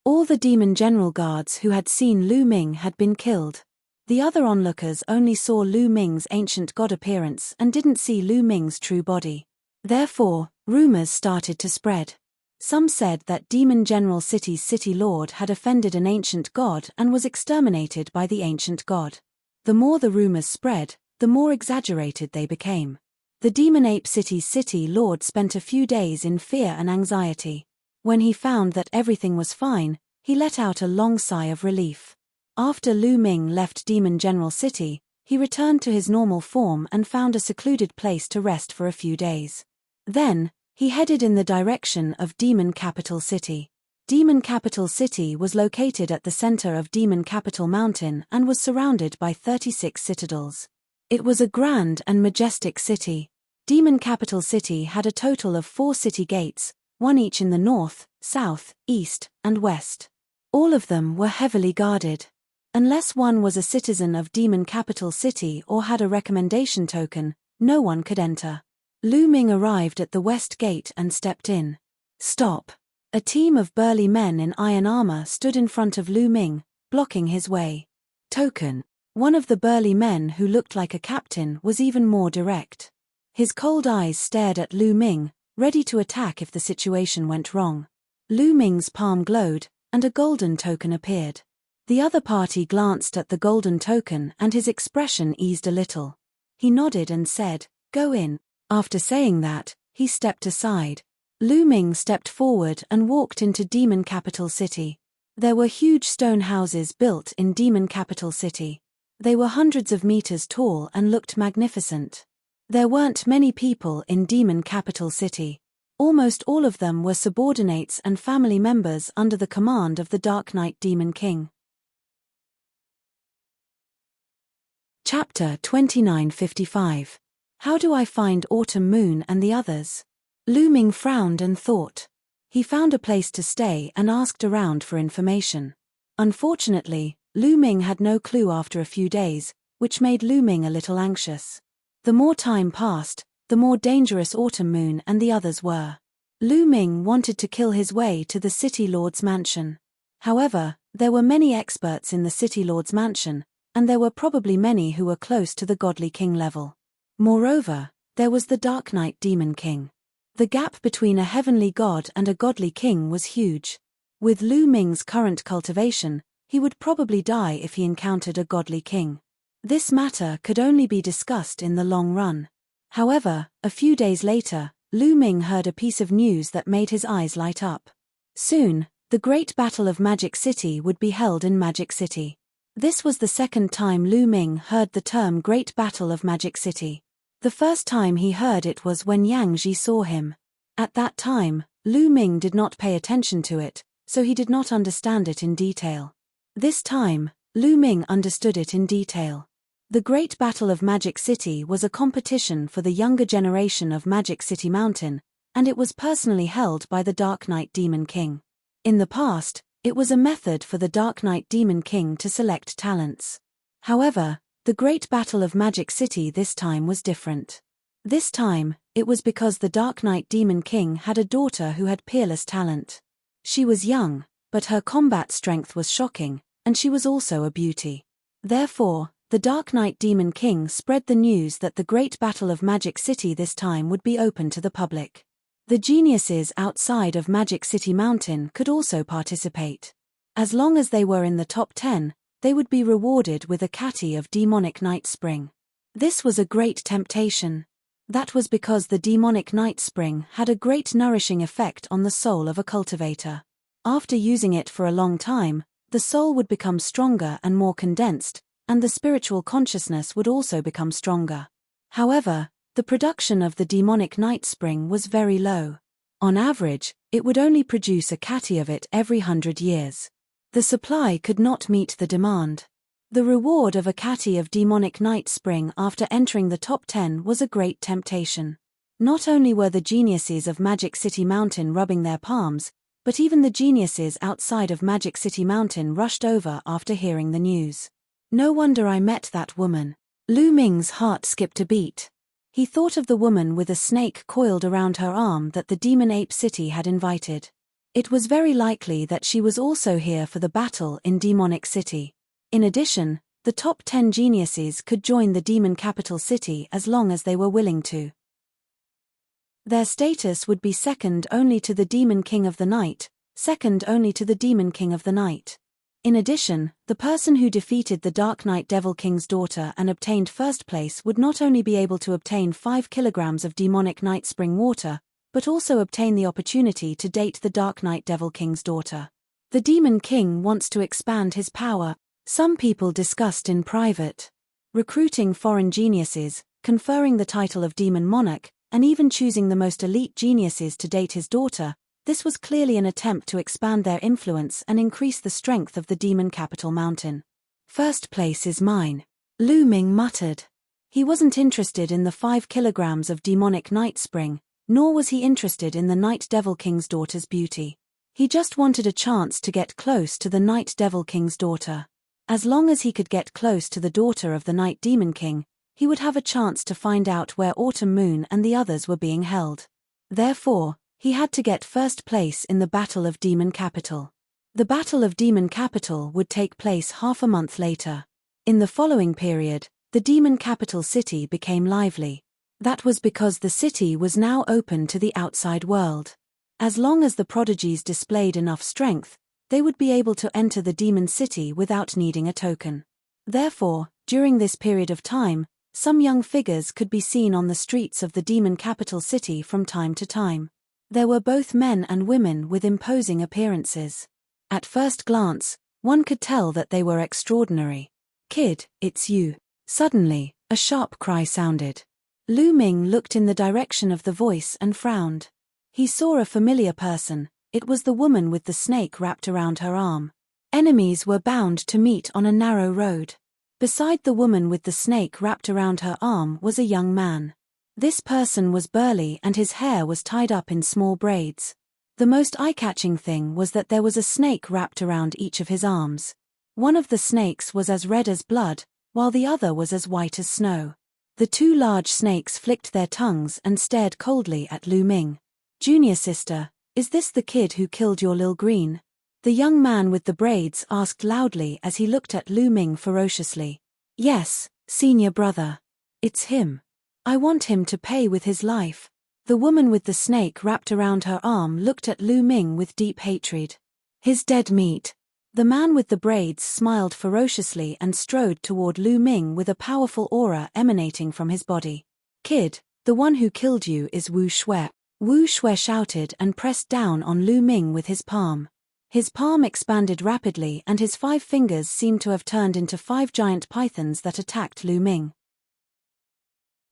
All the Demon General guards who had seen Lu Ming had been killed. The other onlookers only saw Lu Ming's ancient god appearance and didn't see Lu Ming's true body. Therefore, rumors started to spread. Some said that Demon General City's city lord had offended an ancient god and was exterminated by the ancient god. The more the rumors spread, the more exaggerated they became. The Demon Ape City's city lord spent a few days in fear and anxiety. When he found that everything was fine, he let out a long sigh of relief. After Lu Ming left Demon General City, he returned to his normal form and found a secluded place to rest for a few days. Then, he headed in the direction of Demon Capital City. Demon Capital City was located at the center of Demon Capital Mountain and was surrounded by 36 citadels. It was a grand and majestic city. Demon Capital City had a total of 4 city gates, one each in the north, south, east, and west. All of them were heavily guarded. Unless one was a citizen of Demon Capital City or had a recommendation token, no one could enter. Lu Ming arrived at the west gate and stepped in. Stop! A team of burly men in iron armor stood in front of Lu Ming, blocking his way. Token. One of the burly men who looked like a captain was even more direct. His cold eyes stared at Lu Ming, ready to attack if the situation went wrong. Lu Ming's palm glowed, and a golden token appeared. The other party glanced at the golden token and his expression eased a little. He nodded and said, "Go in." After saying that, he stepped aside. Lu Ming stepped forward and walked into Demon Capital City. There were huge stone houses built in Demon Capital City. They were hundreds of meters tall and looked magnificent. There weren't many people in Demon Capital City. Almost all of them were subordinates and family members under the command of the Dark Knight Demon King. Chapter 2955. How do I find Autumn Moon and the others? Lu Ming frowned and thought. He found a place to stay and asked around for information. Unfortunately, Lu Ming had no clue after a few days, which made Lu Ming a little anxious. The more time passed, the more dangerous Autumn Moon and the others were. Lu Ming wanted to kill his way to the City Lord's mansion. However, there were many experts in the City Lord's mansion, and there were probably many who were close to the Godly King level. Moreover, there was the Dark Knight Demon King. The gap between a heavenly god and a godly king was huge. With Lu Ming's current cultivation, he would probably die if he encountered a godly king. This matter could only be discussed in the long run. However, a few days later, Lu Ming heard a piece of news that made his eyes light up. Soon, the Great Battle of Magic City would be held in Magic City. This was the second time Lu Ming heard the term Great Battle of Magic City. The first time he heard it was when Yang Ji saw him. At that time, Lu Ming did not pay attention to it, so he did not understand it in detail. This time, Lu Ming understood it in detail. The Great Battle of Magic City was a competition for the younger generation of Magic City Mountain, and it was personally held by the Dark Knight Demon King. In the past, it was a method for the Dark Knight Demon King to select talents. However, the Great Battle of Magic City this time was different. This time, it was because the Dark Knight Demon King had a daughter who had peerless talent. She was young, but her combat strength was shocking, and she was also a beauty. Therefore, the Dark Knight Demon King spread the news that the Great Battle of Magic City this time would be open to the public. The geniuses outside of Magic City Mountain could also participate. As long as they were in the top 10, they would be rewarded with a catty of demonic night spring. This was a great temptation. That was because the demonic night spring had a great nourishing effect on the soul of a cultivator. After using it for a long time, the soul would become stronger and more condensed, and the spiritual consciousness would also become stronger. However, the production of the demonic night spring was very low. On average, it would only produce a catty of it every 100 years. The supply could not meet the demand. The reward of a catty of demonic night spring after entering the top 10 was a great temptation. Not only were the geniuses of Magic City Mountain rubbing their palms, but even the geniuses outside of Magic City Mountain rushed over after hearing the news. No wonder I met that woman. Lu Ming's heart skipped a beat. He thought of the woman with a snake coiled around her arm that the Demon Ape City had invited. It was very likely that she was also here for the battle in Demonic City. In addition, the top 10 geniuses could join the Demon Capital City as long as they were willing to. Their status would be second only to the Demon King of the Night, second only to the Demon King of the Night. In addition, the person who defeated the Dark Knight Devil King's daughter and obtained first place would not only be able to obtain 5 kilograms of demonic night spring water, but also obtain the opportunity to date the Dark Knight Devil King's daughter. The Demon King wants to expand his power. Some people discussed in private. Recruiting foreign geniuses, conferring the title of Demon Monarch, and even choosing the most elite geniuses to date his daughter. This was clearly an attempt to expand their influence and increase the strength of the demon capital mountain. First place is mine, Lu Ming muttered. He wasn't interested in the 5 kilograms of demonic night spring, nor was he interested in the Night Devil King's daughter's beauty. He just wanted a chance to get close to the Night Devil King's daughter. As long as he could get close to the daughter of the Night Demon King, he would have a chance to find out where Autumn Moon and the others were being held. Therefore, he had to get first place in the Battle of Demon Capital. The Battle of Demon Capital would take place half a month later. In the following period, the Demon Capital city became lively. That was because the city was now open to the outside world. As long as the prodigies displayed enough strength, they would be able to enter the demon city without needing a token. Therefore, during this period of time, some young figures could be seen on the streets of the demon capital city from time to time. There were both men and women with imposing appearances. At first glance, one could tell that they were extraordinary. "Kid, it's you." Suddenly, a sharp cry sounded. Lu Ming looked in the direction of the voice and frowned. He saw a familiar person. It was the woman with the snake wrapped around her arm. Enemies were bound to meet on a narrow road. Beside the woman with the snake wrapped around her arm was a young man. This person was burly and his hair was tied up in small braids. The most eye-catching thing was that there was a snake wrapped around each of his arms. One of the snakes was as red as blood, while the other was as white as snow. The two large snakes flicked their tongues and stared coldly at Lu Ming. "Junior sister, is this the kid who killed your Lil Green?" The young man with the braids asked loudly as he looked at Lu Ming ferociously. "Yes, senior brother. It's him. I want him to pay with his life." The woman with the snake wrapped around her arm looked at Lu Ming with deep hatred. "His dead meat." The man with the braids smiled ferociously and strode toward Lu Ming with a powerful aura emanating from his body. "Kid, the one who killed you is Wu Shui." Wu Shui shouted and pressed down on Lu Ming with his palm. His palm expanded rapidly and his 5 fingers seemed to have turned into 5 giant pythons that attacked Lu Ming.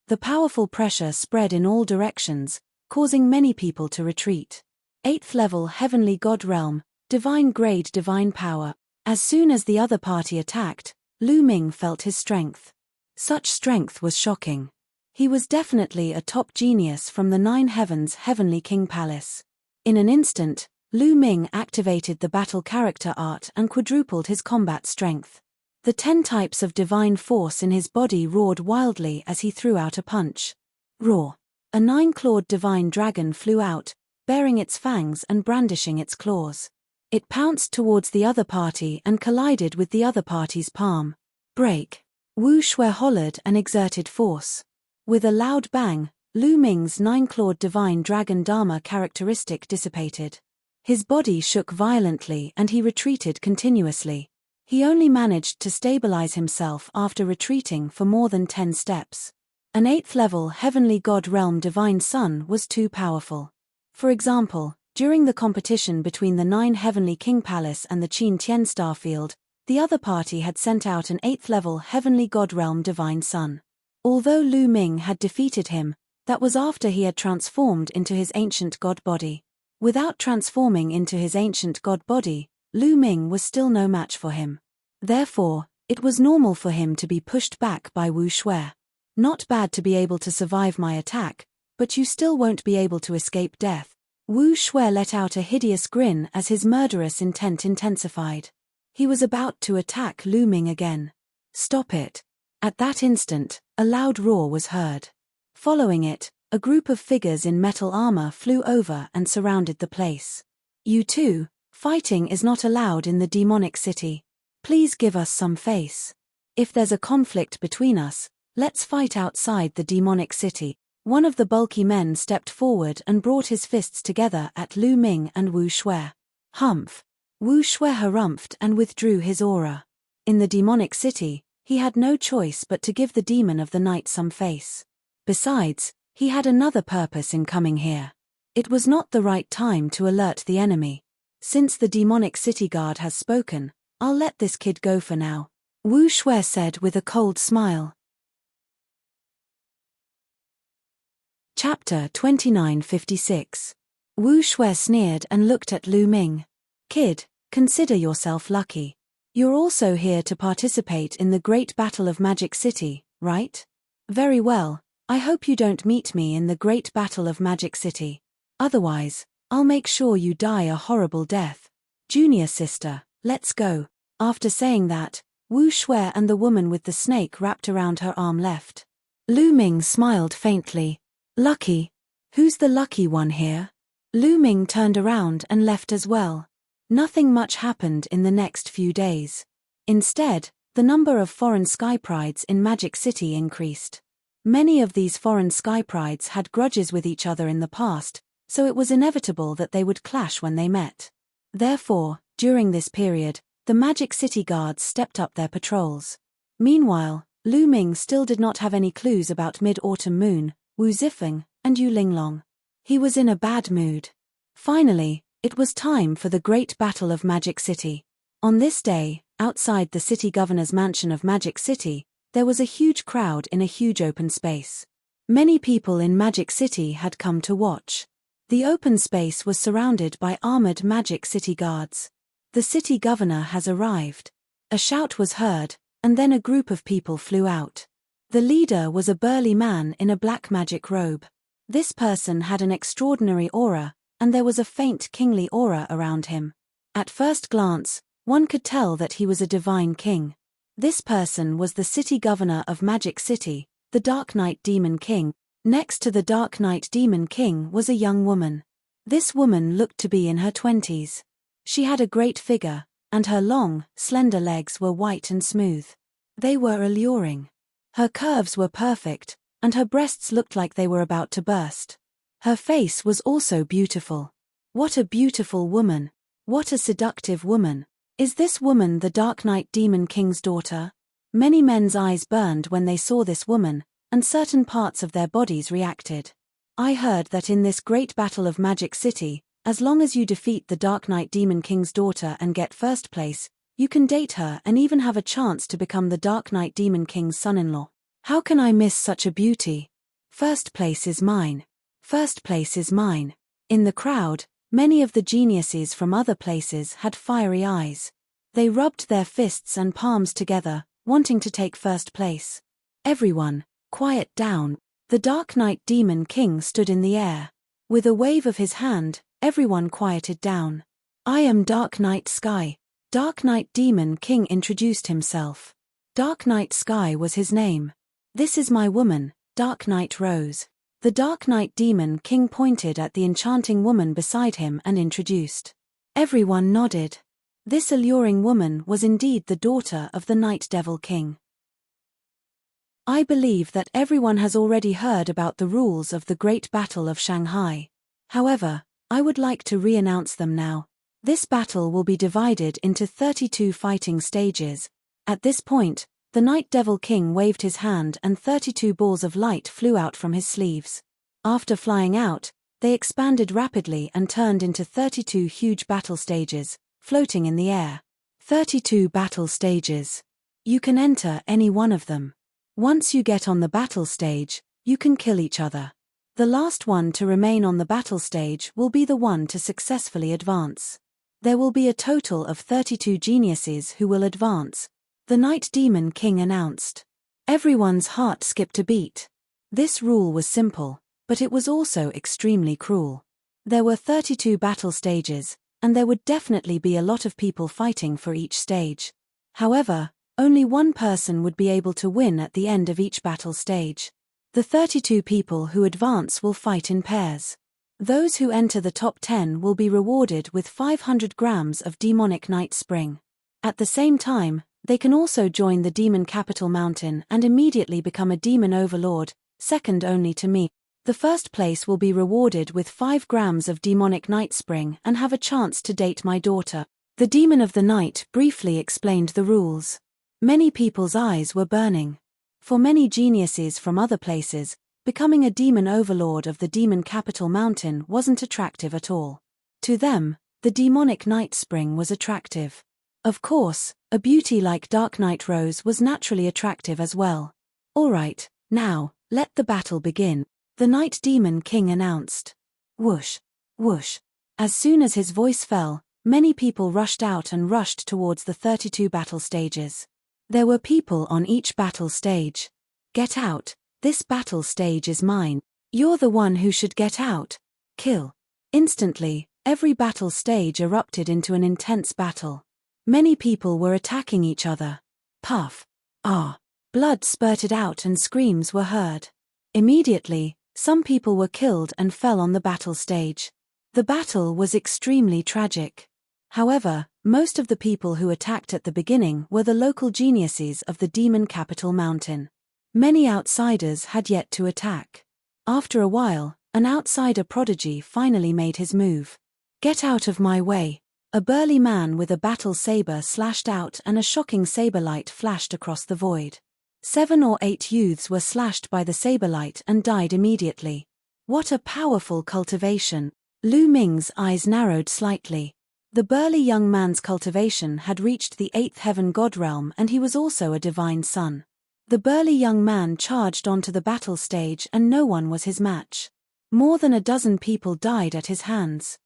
The powerful pressure spread in all directions, causing many people to retreat. 8th level Heavenly God Realm, Divine Grade Divine Power. As soon as the other party attacked, Lu Ming felt his strength. Such strength was shocking. He was definitely a top genius from the 9 Heavens Heavenly King Palace. In an instant, Lu Ming activated the battle character art and quadrupled his combat strength. The 10 types of divine force in his body roared wildly as he threw out a punch. Roar! A 9-clawed divine dragon flew out, baring its fangs and brandishing its claws. It pounced towards the other party and collided with the other party's palm. Break! Wu Shui hollered and exerted force. With a loud bang, Lu Ming's 9-clawed divine dragon Dharma characteristic dissipated. His body shook violently and he retreated continuously. He only managed to stabilize himself after retreating for more than 10 steps. An 8th level Heavenly God Realm Divine Sun was too powerful. For example, during the competition between the 9 Heavenly King Palace and the Qin Tian Starfield, the other party had sent out an 8th level Heavenly God Realm Divine Sun. Although Lu Ming had defeated him, that was after he had transformed into his ancient god body. Without transforming into his ancient god body, Lu Ming was still no match for him. Therefore, it was normal for him to be pushed back by Wu Shui. "Not bad to be able to survive my attack, but you still won't be able to escape death." Wu Shui let out a hideous grin as his murderous intent intensified. He was about to attack Lu Ming again. "Stop it." At that instant, a loud roar was heard. Following it, a group of figures in metal armor flew over and surrounded the place. "You two, fighting is not allowed in the demonic city. Please give us some face. If there's a conflict between us, let's fight outside the demonic city." One of the bulky men stepped forward and brought his fists together at Lu Ming and Wu Shui. "Humph! Wu Shui harumphed and withdrew his aura. In the demonic city, he had no choice but to give the demon of the night some face. Besides, he had another purpose in coming here. It was not the right time to alert the enemy. Since the demonic city guard has spoken, I'll let this kid go for now, Wu Shui said with a cold smile. Chapter 2956. Wu Shui sneered and looked at Lu Ming. Kid, consider yourself lucky. You're also here to participate in the great battle of Magic City, right? Very well, I hope you don't meet me in the great battle of Magic City. Otherwise, I'll make sure you die a horrible death. Junior sister, let's go. After saying that, Wu Shui and the woman with the snake wrapped around her arm left. Lu Ming smiled faintly. Lucky? Who's the lucky one here? Lu Ming turned around and left as well. Nothing much happened in the next few days. Instead, the number of foreign sky prides in Magic City increased. Many of these foreign sky prides had grudges with each other in the past, so it was inevitable that they would clash when they met. Therefore, during this period, the Magic City guards stepped up their patrols. Meanwhile, Lu Ming still did not have any clues about Mid-Autumn Moon, Wu Zifeng, and Yu Linglong. He was in a bad mood. Finally, it was time for the great battle of Magic City. On this day, outside the city governor's mansion of Magic City, there was a huge crowd in a huge open space. Many people in Magic City had come to watch. The open space was surrounded by armored Magic City guards. The city governor has arrived. A shout was heard, and then a group of people flew out. The leader was a burly man in a black magic robe. This person had an extraordinary aura, and there was a faint kingly aura around him. At first glance, one could tell that he was a divine king. This person was the city governor of Magic City, the Dark Knight Demon King. Next to the Dark Knight Demon King was a young woman. This woman looked to be in her 20s. She had a great figure, and her long, slender legs were white and smooth. They were alluring. Her curves were perfect, and her breasts looked like they were about to burst. Her face was also beautiful. What a beautiful woman! What a seductive woman! Is this woman the Dark Knight Demon King's daughter? Many men's eyes burned when they saw this woman, and certain parts of their bodies reacted. I heard that in this great battle of Magic City, as long as you defeat the Dark Knight Demon King's daughter and get first place, you can date her and even have a chance to become the Dark Knight Demon King's son-in-law. How can I miss such a beauty? First place is mine. First place is mine. In the crowd, many of the geniuses from other places had fiery eyes. They rubbed their fists and palms together, wanting to take first place. Everyone, quiet down. The Dark Knight Demon King stood in the air. With a wave of his hand, everyone quieted down. I am Dark Knight Sky. Dark Knight Demon King introduced himself. Dark Knight Sky was his name. This is my woman, Dark Knight Rose. The Dark Knight Demon King pointed at the enchanting woman beside him and introduced. Everyone nodded. This alluring woman was indeed the daughter of the Night Devil King. I believe that everyone has already heard about the rules of the Great Battle of Shanghai. However, I would like to re-announce them now. This battle will be divided into 32 fighting stages. At this point, the Night Devil King waved his hand and 32 balls of light flew out from his sleeves. After flying out, they expanded rapidly and turned into 32 huge battle stages, floating in the air. 32 battle stages. You can enter any one of them. Once you get on the battle stage, you can kill each other. The last one to remain on the battle stage will be the one to successfully advance. There will be a total of 32 geniuses who will advance, the Night Demon King announced. Everyone's heart skipped a beat. This rule was simple, but it was also extremely cruel. There were 32 battle stages, and there would definitely be a lot of people fighting for each stage. However, only one person would be able to win at the end of each battle stage. The 32 people who advance will fight in pairs. Those who enter the top 10 will be rewarded with 500 grams of demonic night spring. At the same time, they can also join the demon capital mountain and immediately become a demon overlord, second only to me. The first place will be rewarded with 5 grams of demonic night spring and have a chance to date my daughter. The demon of the night briefly explained the rules. Many people's eyes were burning. For many geniuses from other places, becoming a demon overlord of the demon capital mountain wasn't attractive at all. To them, the demonic night spring was attractive. Of course, a beauty like Dark Night Rose was naturally attractive as well. Alright, now, let the battle begin, the Night Demon King announced. Whoosh, whoosh. As soon as his voice fell, many people rushed out and rushed towards the 32 battle stages. There were people on each battle stage. Get out, this battle stage is mine. You're the one who should get out. Kill. Instantly, every battle stage erupted into an intense battle. Many people were attacking each other. Puff. Ah. Blood spurted out and screams were heard. Immediately, some people were killed and fell on the battle stage. The battle was extremely tragic. However, most of the people who attacked at the beginning were the local geniuses of the demon capital mountain. Many outsiders had yet to attack. After a while, an outsider prodigy finally made his move. Get out of my way. A burly man with a battle saber slashed out and a shocking saber light flashed across the void. 7 or 8 youths were slashed by the saber light and died immediately. What a powerful cultivation! Lu Ming's eyes narrowed slightly. The burly young man's cultivation had reached the 8th heaven god realm and he was also a divine son. The burly young man charged onto the battle stage and no one was his match. More than a dozen people died at his hands.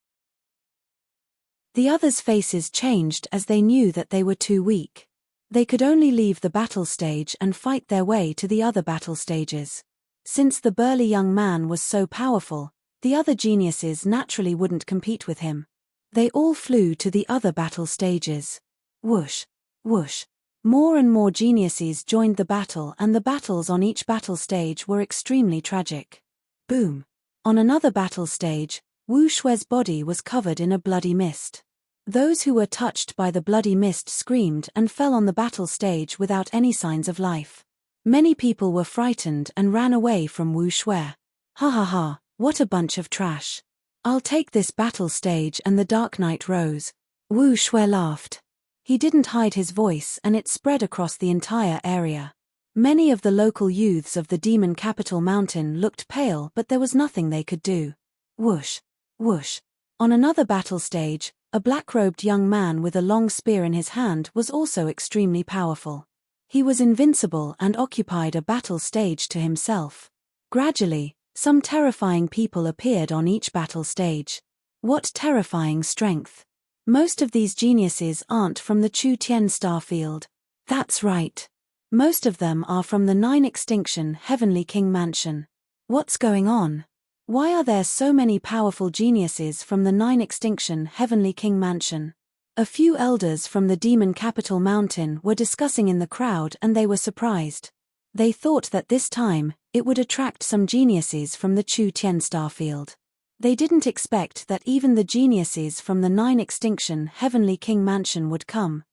The others' faces changed as they knew that they were too weak. They could only leave the battle stage and fight their way to the other battle stages. Since the burly young man was so powerful, the other geniuses naturally wouldn't compete with him. They all flew to the other battle stages. Whoosh, whoosh. More and more geniuses joined the battle and the battles on each battle stage were extremely tragic. Boom. On another battle stage, Wu Shue's body was covered in a bloody mist. Those who were touched by the bloody mist screamed and fell on the battle stage without any signs of life. Many people were frightened and ran away from Wu Shue. Ha ha ha, what a bunch of trash. I'll take this battle stage and the Dark Night Rose. Wu Shue laughed. He didn't hide his voice and it spread across the entire area. Many of the local youths of the demon capital mountain looked pale but there was nothing they could do. Whoosh, whoosh. On another battle stage, a black-robed young man with a long spear in his hand was also extremely powerful. He was invincible and occupied a battle stage to himself. Gradually, some terrifying people appeared on each battle stage. What terrifying strength! Most of these geniuses aren't from the Chu Tian starfield. That's right. Most of them are from the 9 Extinction Heavenly King Mansion. What's going on? Why are there so many powerful geniuses from the 9 Extinction Heavenly King Mansion? A few elders from the demon capital mountain were discussing in the crowd and they were surprised. They thought that this time, it would attract some geniuses from the Chu Tian starfield. They didn't expect that even the geniuses from the 9 Extinction Heavenly King Mansion would come.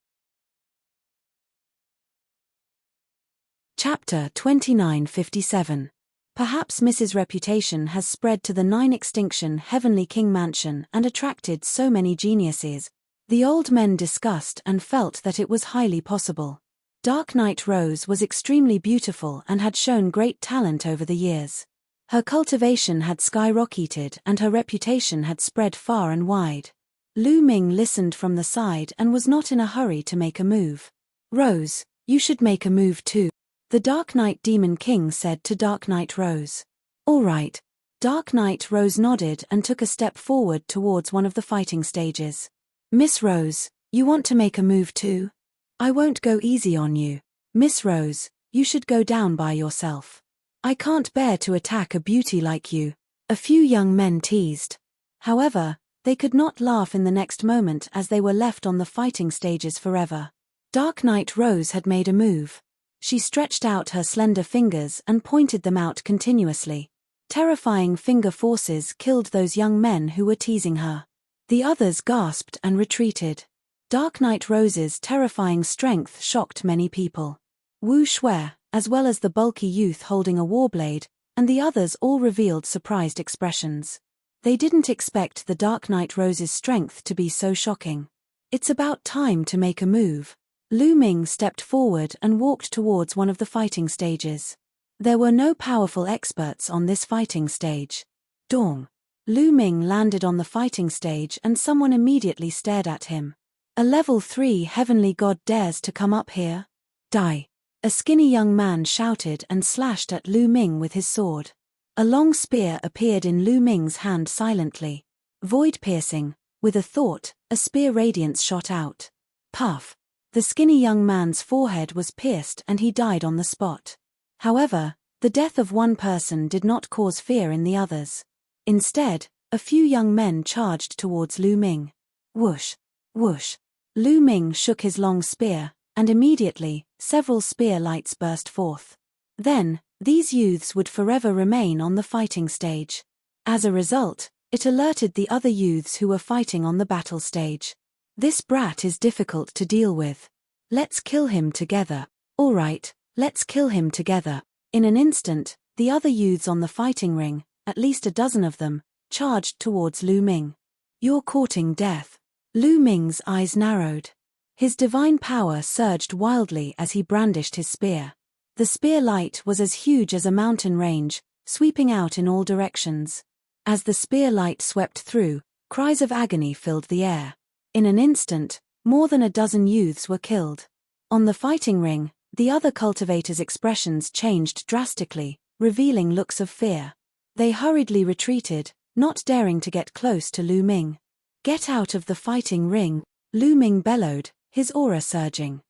Chapter 2957. Perhaps Mrs. Reputation has spread to the 9 Extinction Heavenly King Mansion and attracted so many geniuses. The old men discussed and felt that it was highly possible. Dark Night Rose was extremely beautiful and had shown great talent over the years. Her cultivation had skyrocketed and her reputation had spread far and wide. Lu Ming listened from the side and was not in a hurry to make a move. Rose, you should make a move too. The Dark Night Demon King said to Dark Night Rose. All right. Dark Night Rose nodded and took a step forward towards one of the fighting stages. Miss Rose, you want to make a move too? I won't go easy on you. Miss Rose, you should go down by yourself. I can't bear to attack a beauty like you, a few young men teased. However, they could not laugh in the next moment as they were left on the fighting stages forever. Dark Night Rose had made a move. She stretched out her slender fingers and pointed them out continuously. Terrifying finger forces killed those young men who were teasing her. The others gasped and retreated. Dark Night Rose's terrifying strength shocked many people. Wu Shue, as well as the bulky youth holding a warblade, and the others all revealed surprised expressions. They didn't expect the Dark Night Rose's strength to be so shocking. It's about time to make a move. Lu Ming stepped forward and walked towards one of the fighting stages. There were no powerful experts on this fighting stage. Dong. Lu Ming landed on the fighting stage and someone immediately stared at him. A level 3 heavenly god dares to come up here? Die. A skinny young man shouted and slashed at Lu Ming with his sword. A long spear appeared in Lu Ming's hand silently. Void-piercing, with a thought, a spear radiance shot out. Puff. The skinny young man's forehead was pierced and he died on the spot. However, the death of one person did not cause fear in the others. Instead, a few young men charged towards Lu Ming. Whoosh. Whoosh. Lu Ming shook his long spear, and immediately, several spear lights burst forth. Then, these youths would forever remain on the fighting stage. As a result, it alerted the other youths who were fighting on the battle stage. This brat is difficult to deal with. Let's kill him together. Alright, let's kill him together. In an instant, the other youths on the fighting ring, at least a dozen of them, charged towards Lu Ming. You're courting death. Lu Ming's eyes narrowed. His divine power surged wildly as he brandished his spear. The spear light was as huge as a mountain range, sweeping out in all directions. As the spear light swept through, cries of agony filled the air. In an instant, more than a dozen youths were killed. On the fighting ring, the other cultivators' expressions changed drastically, revealing looks of fear. They hurriedly retreated, not daring to get close to Lu Ming. Get out of the fighting ring, Lu Ming bellowed, his aura surging.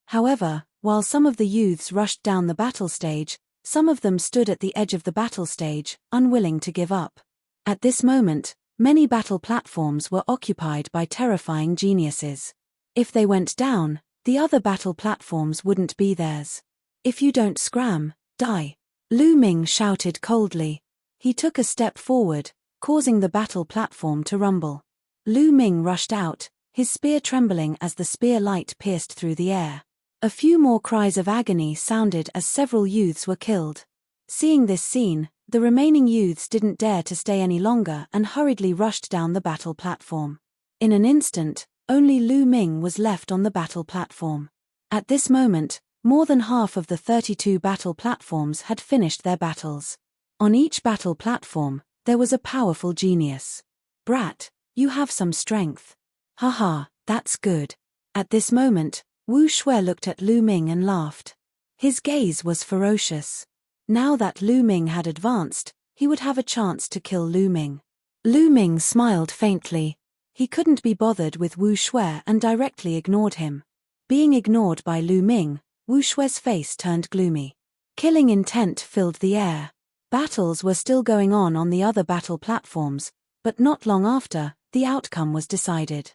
However, while some of the youths rushed down the battle stage, some of them stood at the edge of the battle stage, unwilling to give up. At this moment, many battle platforms were occupied by terrifying geniuses. If they went down, the other battle platforms wouldn't be theirs. If you don't scram, die. Lu Ming shouted coldly. He took a step forward, causing the battle platform to rumble. Lu Ming rushed out, his spear trembling as the spear light pierced through the air. A few more cries of agony sounded as several youths were killed. Seeing this scene, the remaining youths didn't dare to stay any longer and hurriedly rushed down the battle platform. In an instant, only Lu Ming was left on the battle platform. At this moment, more than half of the 32 battle platforms had finished their battles. On each battle platform, there was a powerful genius. Brat, you have some strength. Haha, that's good. At this moment, Wu Shui looked at Lu Ming and laughed. His gaze was ferocious. Now that Lu Ming had advanced, he would have a chance to kill Lu Ming. Lu Ming smiled faintly. He couldn't be bothered with Wu Shui and directly ignored him. Being ignored by Lu Ming, Wu Shui's face turned gloomy. Killing intent filled the air. Battles were still going on the other battle platforms, but not long after, the outcome was decided.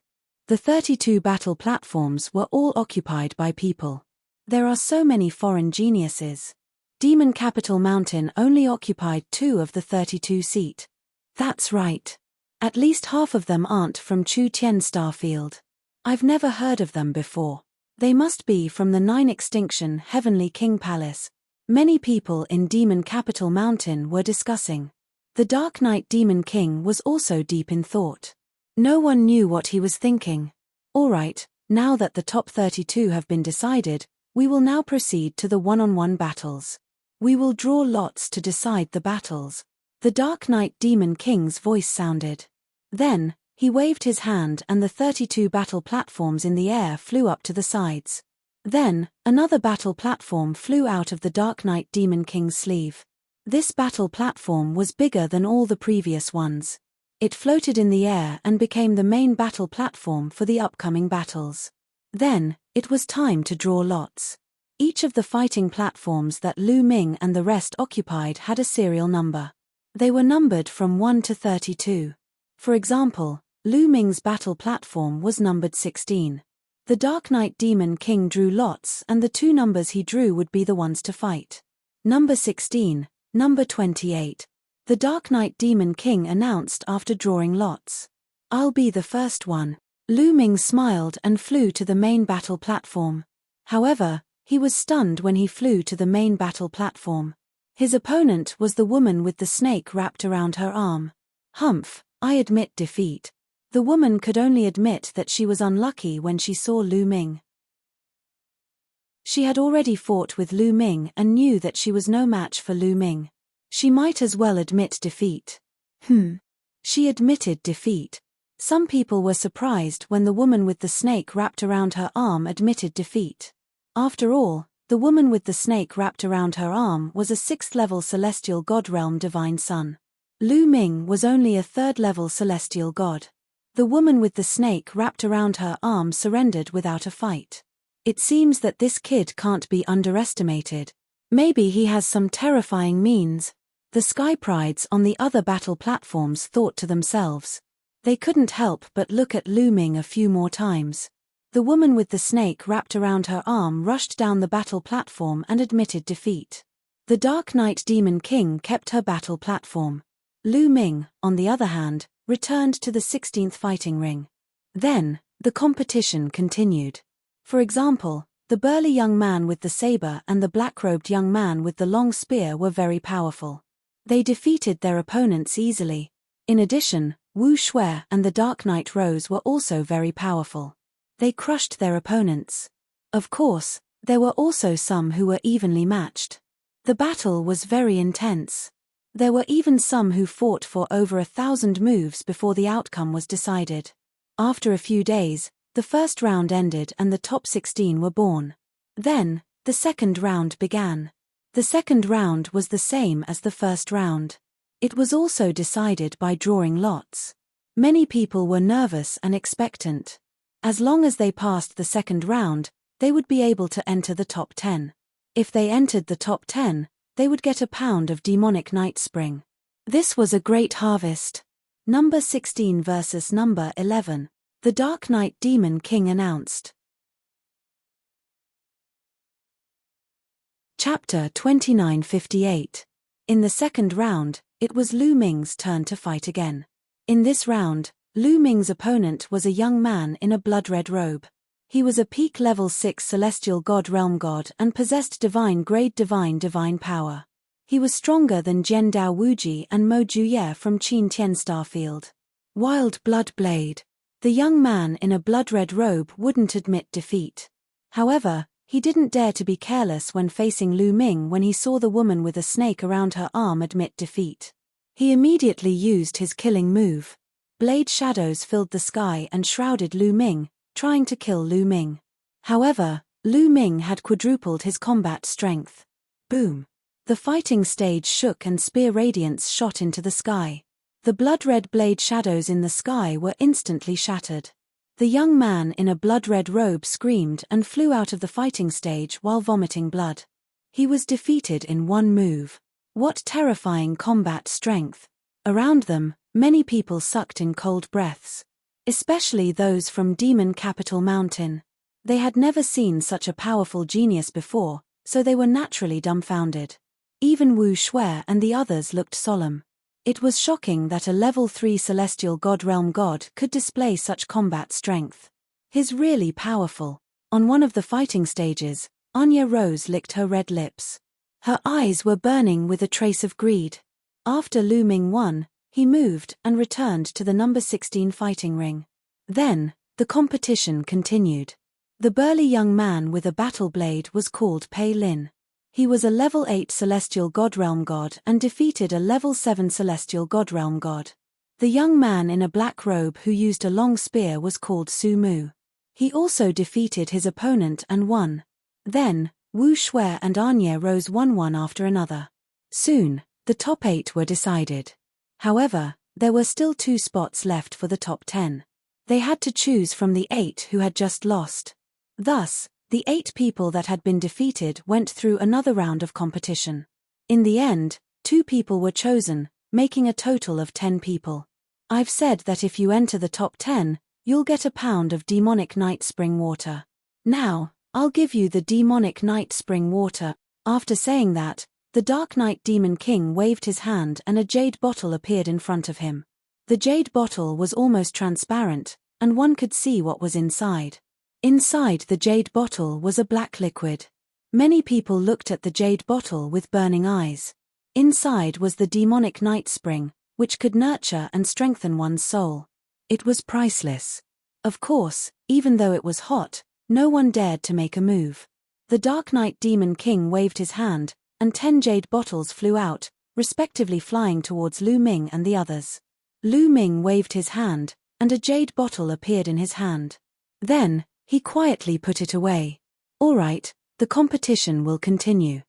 The 32 battle platforms were all occupied by people. There are so many foreign geniuses. Demon Capital Mountain only occupied 2 of the 32 seat. That's right. At least half of them aren't from Chu Tien Starfield. I've never heard of them before. They must be from the 9 Extinction Heavenly King Palace. Many people in Demon Capital Mountain were discussing. The Dark Knight Demon King was also deep in thought. No one knew what he was thinking. Alright, now that the top 32 have been decided, we will now proceed to the one-on-one battles. We will draw lots to decide the battles. The Dark Knight Demon King's voice sounded. Then, he waved his hand and the 32 battle platforms in the air flew up to the sides. Then, another battle platform flew out of the Dark Knight Demon King's sleeve. This battle platform was bigger than all the previous ones. It floated in the air and became the main battle platform for the upcoming battles. Then, it was time to draw lots. Each of the fighting platforms that Lu Ming and the rest occupied had a serial number. They were numbered from 1 to 32. For example, Lu Ming's battle platform was numbered 16. The Dark Knight Demon King drew lots and the 2 numbers he drew would be the ones to fight. Number 16, number 28. The Dark Knight Demon King announced after drawing lots. I'll be the first one. Lu Ming smiled and flew to the main battle platform. However, he was stunned when he flew to the main battle platform. His opponent was the woman with the snake wrapped around her arm. Humph, I admit defeat. The woman could only admit that she was unlucky when she saw Lu Ming. She had already fought with Lu Ming and knew that she was no match for Lu Ming. She might as well admit defeat. She admitted defeat. Some people were surprised when the woman with the snake wrapped around her arm admitted defeat. After all, the woman with the snake wrapped around her arm was a 6th-level celestial god realm divine son. Lu Ming was only a 3rd-level celestial god. The woman with the snake wrapped around her arm surrendered without a fight. It seems that this kid can't be underestimated. Maybe he has some terrifying means. The Sky Prides on the other battle platforms thought to themselves. They couldn't help but look at Lu Ming a few more times. The woman with the snake wrapped around her arm rushed down the battle platform and admitted defeat. The Dark Knight Demon King kept her battle platform. Lu Ming, on the other hand, returned to the 16th fighting ring. Then, the competition continued. For example, the burly young man with the saber and the black-robed young man with the long spear were very powerful. They defeated their opponents easily. In addition, Wu Shui and the Dark Knight Rose were also very powerful. They crushed their opponents. Of course, there were also some who were evenly matched. The battle was very intense. There were even some who fought for over 1,000 moves before the outcome was decided. After a few days, the first round ended and the top 16 were born. Then, the second round began. The second round was the same as the first round. It was also decided by drawing lots. Many people were nervous and expectant. As long as they passed the second round, they would be able to enter the top 10. If they entered the top 10, they would get a pound of demonic night spring. This was a great harvest. Number 16 versus number 11. The Dark Knight Demon King announced. Chapter 2958. In the second round, it was Lu Ming's turn to fight again. In this round, Lu Ming's opponent was a young man in a blood-red robe. He was a peak level 6 celestial god realm god and possessed divine grade divine power. He was stronger than Jian Dao Wuji and Mo Juye from Qin Tian Starfield. Wild Blood Blade. The young man in a blood-red robe wouldn't admit defeat. However, he didn't dare to be careless when facing Lu Ming when he saw the woman with a snake around her arm admit defeat. He immediately used his killing move. Blade shadows filled the sky and shrouded Lu Ming, trying to kill Lu Ming. However, Lu Ming had quadrupled his combat strength. Boom! The fighting stage shook and spear radiance shot into the sky. The blood-red blade shadows in the sky were instantly shattered. The young man in a blood-red robe screamed and flew out of the fighting stage while vomiting blood. He was defeated in one move. What terrifying combat strength! Around them, many people sucked in cold breaths. Especially those from Demon Capital Mountain. They had never seen such a powerful genius before, so they were naturally dumbfounded. Even Wu Shui and the others looked solemn. It was shocking that a level 3 celestial god realm god could display such combat strength. He's really powerful. On one of the fighting stages, Anya Rose licked her red lips. Her eyes were burning with a trace of greed. After Lu Ming won, he moved and returned to the number 16 fighting ring. Then, the competition continued. The burly young man with a battle blade was called Pei Lin. He was a level 8 celestial god realm god and defeated a level 7 celestial god realm god. The young man in a black robe who used a long spear was called Su Mu. He also defeated his opponent and won. Then, Wu Shui and Anya rose one after another. Soon, the top 8 were decided. However, there were still 2 spots left for the top 10. They had to choose from the 8 who had just lost. Thus, the 8 people that had been defeated went through another round of competition. In the end, 2 people were chosen, making a total of 10 people. I've said that if you enter the top 10, you'll get a pound of demonic night spring water. Now, I'll give you the demonic night spring water. After saying that, the Dark Knight Demon King waved his hand and a jade bottle appeared in front of him. The jade bottle was almost transparent, and one could see what was inside. Inside the jade bottle was a black liquid. Many people looked at the jade bottle with burning eyes. Inside was the demonic night spring, which could nurture and strengthen one's soul. It was priceless. Of course, even though it was hot, no one dared to make a move. The Dark Knight Demon King waved his hand, and 10 jade bottles flew out, respectively flying towards Lu Ming and the others. Lu Ming waved his hand, and a jade bottle appeared in his hand. Then, he quietly put it away. All right, the competition will continue.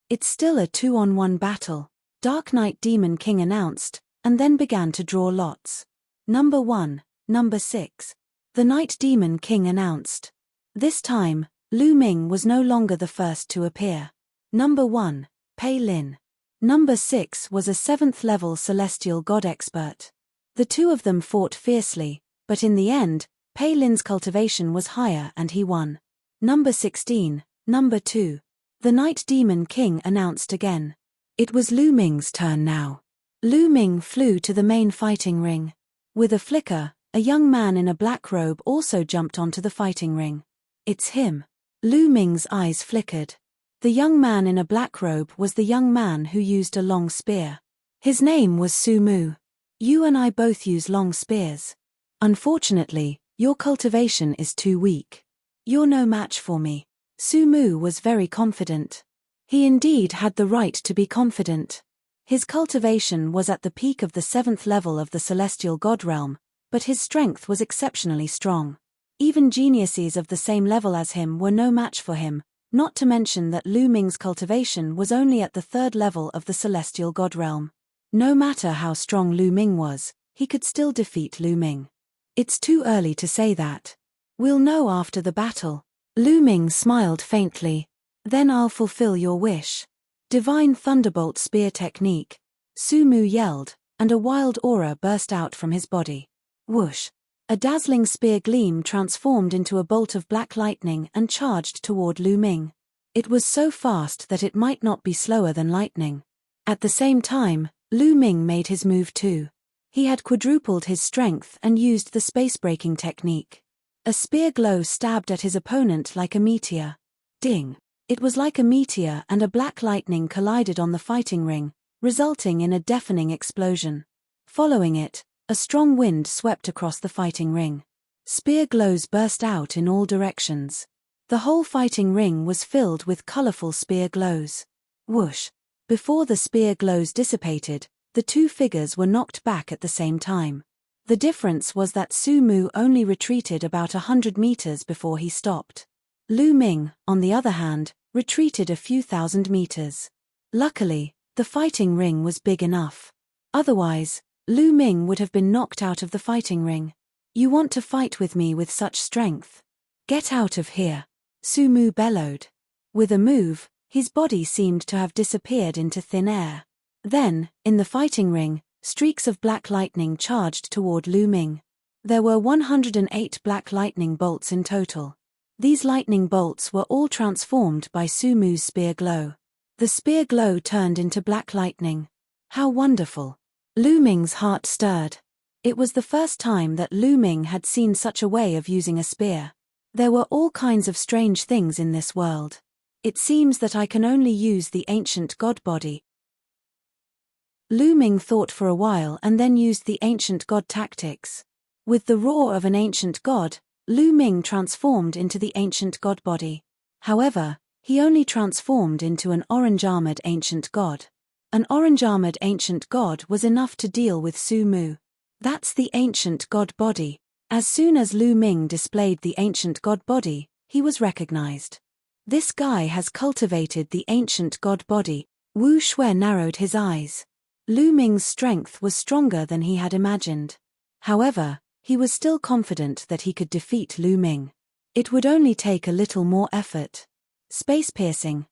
It's still a 2-on-1 battle, Dark Knight Demon King announced, and then began to draw lots. Number 1, number 6. The Night Demon King announced. This time, Lu Ming was no longer the first to appear. Number 1, Pei Lin. Number 6 was a 7th level celestial god expert. The two of them fought fiercely, but in the end, Pei Lin's cultivation was higher and he won. Number 16, number 2. The Night Demon King announced again. It was Lu Ming's turn now. Lu Ming flew to the main fighting ring. With a flicker, a young man in a black robe also jumped onto the fighting ring. It's him. Lu Ming's eyes flickered. The young man in a black robe was the young man who used a long spear. His name was Su Mu. You and I both use long spears. Unfortunately, your cultivation is too weak. You're no match for me. Su Mu was very confident. He indeed had the right to be confident. His cultivation was at the peak of the 7th level of the celestial god realm, but his strength was exceptionally strong. Even geniuses of the same level as him were no match for him, not to mention that Lu Ming's cultivation was only at the 3rd level of the celestial god realm. No matter how strong Lu Ming was, he could still defeat Lu Ming. It's too early to say that. We'll know after the battle. Lu Ming smiled faintly. Then I'll fulfill your wish. Divine Thunderbolt Spear Technique. Su Mu yelled, and a wild aura burst out from his body. Whoosh! A dazzling spear gleam transformed into a bolt of black lightning and charged toward Lu Ming. It was so fast that it might not be slower than lightning. At the same time, Lu Ming made his move too. He had quadrupled his strength and used the space-breaking technique. A spear glow stabbed at his opponent like a meteor. Ding! It was like a meteor and a black lightning collided on the fighting ring, resulting in a deafening explosion. Following it, a strong wind swept across the fighting ring. Spear glows burst out in all directions. The whole fighting ring was filled with colorful spear glows. Whoosh! Before the spear glows dissipated, the two figures were knocked back at the same time. The difference was that Su Mu only retreated about 100 meters before he stopped. Lu Ming, on the other hand, retreated a few thousand meters. Luckily, the fighting ring was big enough. Otherwise, Lu Ming would have been knocked out of the fighting ring. You want to fight with me with such strength? Get out of here! Su Mu bellowed. With a move, his body seemed to have disappeared into thin air. Then, in the fighting ring, streaks of black lightning charged toward Lu Ming. There were 108 black lightning bolts in total. These lightning bolts were all transformed by Su Mu's spear glow. The spear glow turned into black lightning. How wonderful! Lu Ming's heart stirred. It was the first time that Lu Ming had seen such a way of using a spear. There were all kinds of strange things in this world. It seems that I can only use the ancient god body. Lu Ming thought for a while and then used the ancient god tactics. With the roar of an ancient god, Lu Ming transformed into the ancient god body. However, he only transformed into an orange-armored ancient god. An orange-armored ancient god was enough to deal with Su Mu. That's the ancient god body. As soon as Lu Ming displayed the ancient god body, he was recognized. This guy has cultivated the ancient god body. Wu Shui narrowed his eyes. Lu Ming's strength was stronger than he had imagined. However, he was still confident that he could defeat Lu Ming. It would only take a little more effort. Space piercing.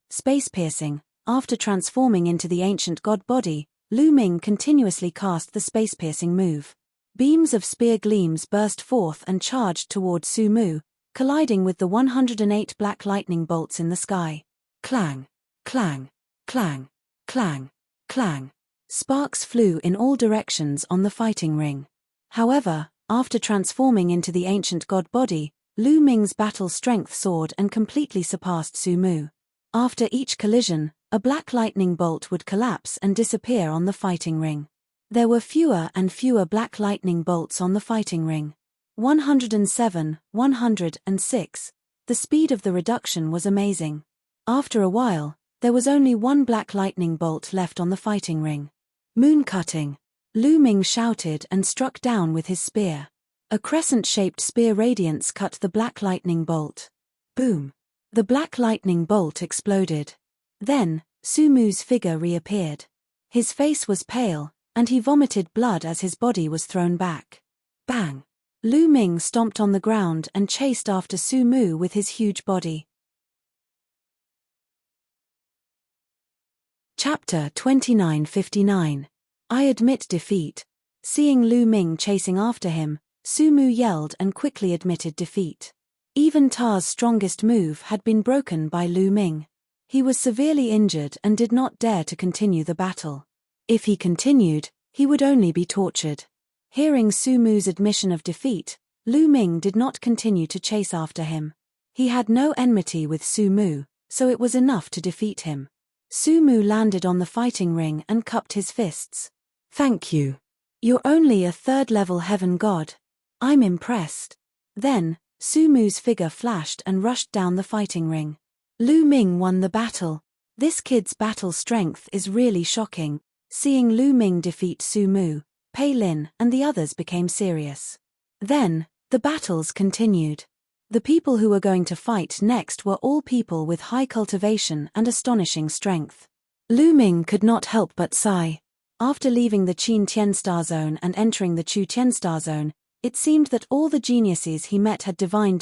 After transforming into the ancient god body, Lu Ming continuously cast the space piercing move. Beams of spear gleams burst forth and charged toward Su Mu, colliding with the 108 black lightning bolts in the sky. Clang! Clang! Clang! Clang! Clang! Sparks flew in all directions on the fighting ring. However, after transforming into the ancient god body, Lu Ming's battle strength soared and completely surpassed Su Mu. After each collision, a black lightning bolt would collapse and disappear on the fighting ring. There were fewer and fewer black lightning bolts on the fighting ring. 107, 106. The speed of the reduction was amazing. After a while, there was only one black lightning bolt left on the fighting ring. Moon cutting. Lu Ming shouted and struck down with his spear. A crescent-shaped spear radiance cut the black lightning bolt. Boom! The black lightning bolt exploded. Then, Su Mu's figure reappeared. His face was pale, and he vomited blood as his body was thrown back. Bang! Lu Ming stomped on the ground and chased after Su Mu with his huge body. Chapter 2959. I admit defeat. Seeing Lu Ming chasing after him, Su Mu yelled and quickly admitted defeat. Even Ta's strongest move had been broken by Lu Ming. He was severely injured and did not dare to continue the battle. If he continued, he would only be tortured. Hearing Su Mu's admission of defeat, Lu Ming did not continue to chase after him. He had no enmity with Su Mu, so it was enough to defeat him. Su Mu landed on the fighting ring and cupped his fists. Thank you. You're only a third-level heaven god. I'm impressed. Then, Su Mu's figure flashed and rushed down the fighting ring. Lu Ming won the battle. This kid's battle strength is really shocking. Seeing Lu Ming defeat Su Mu, Pei Lin and the others became serious. Then, the battles continued. The people who were going to fight next were all people with high cultivation and astonishing strength. Lu Ming could not help but sigh. After leaving the Qin Tian Star Zone and entering the Chu Tian Star Zone, it seemed that all the geniuses he met had divine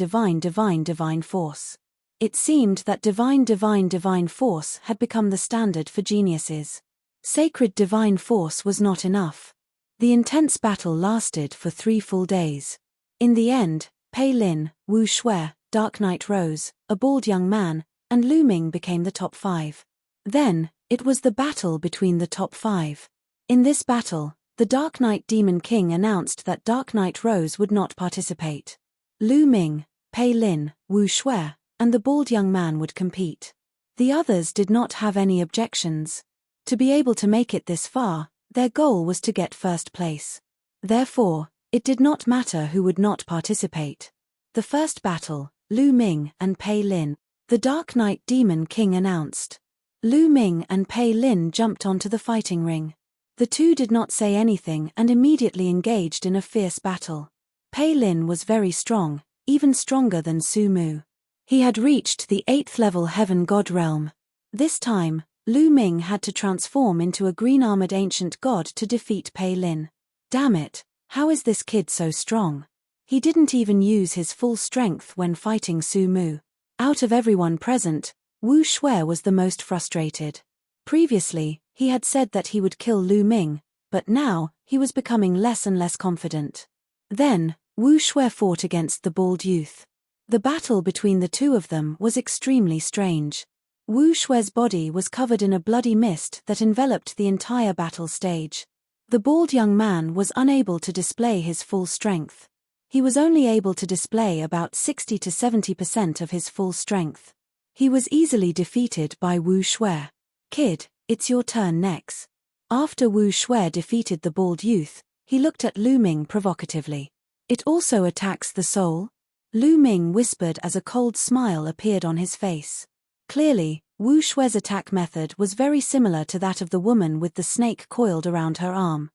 force. It seemed that divine force had become the standard for geniuses. Sacred divine force was not enough. The intense battle lasted for 3 full days. In the end, Pei Lin, Wu Shui, Dark Knight Rose, a bald young man, and Lu Ming became the top 5. Then, it was the battle between the top 5. In this battle, the Dark Knight Demon King announced that Dark Knight Rose would not participate. Lu Ming, Pei Lin, Wu Shui, and the bald young man would compete. The others did not have any objections. To be able to make it this far, their goal was to get first place. Therefore, it did not matter who would not participate. The first battle, Lu Ming and Pei Lin, the Dark Knight Demon King announced. Lu Ming and Pei Lin jumped onto the fighting ring. The two did not say anything and immediately engaged in a fierce battle. Pei Lin was very strong, even stronger than Su Mu. He had reached the 8th level heaven god realm. This time, Lu Ming had to transform into a green-armored ancient god to defeat Pei Lin. Damn it, how is this kid so strong? He didn't even use his full strength when fighting Su Mu. Out of everyone present, Wu Shui was the most frustrated. Previously, he had said that he would kill Lu Ming, but now, he was becoming less and less confident. Then, Wu Shui fought against the bald youth. The battle between the two of them was extremely strange. Wu Shui's body was covered in a bloody mist that enveloped the entire battle stage. The bald young man was unable to display his full strength. He was only able to display about 60 to 70% of his full strength. He was easily defeated by Wu Shui. Kid, it's your turn next. After Wu Shui defeated the bald youth, he looked at Lu Ming provocatively. It also attacks the soul? Lu Ming whispered as a cold smile appeared on his face. Clearly, Wu Shui's attack method was very similar to that of the woman with the snake coiled around her arm.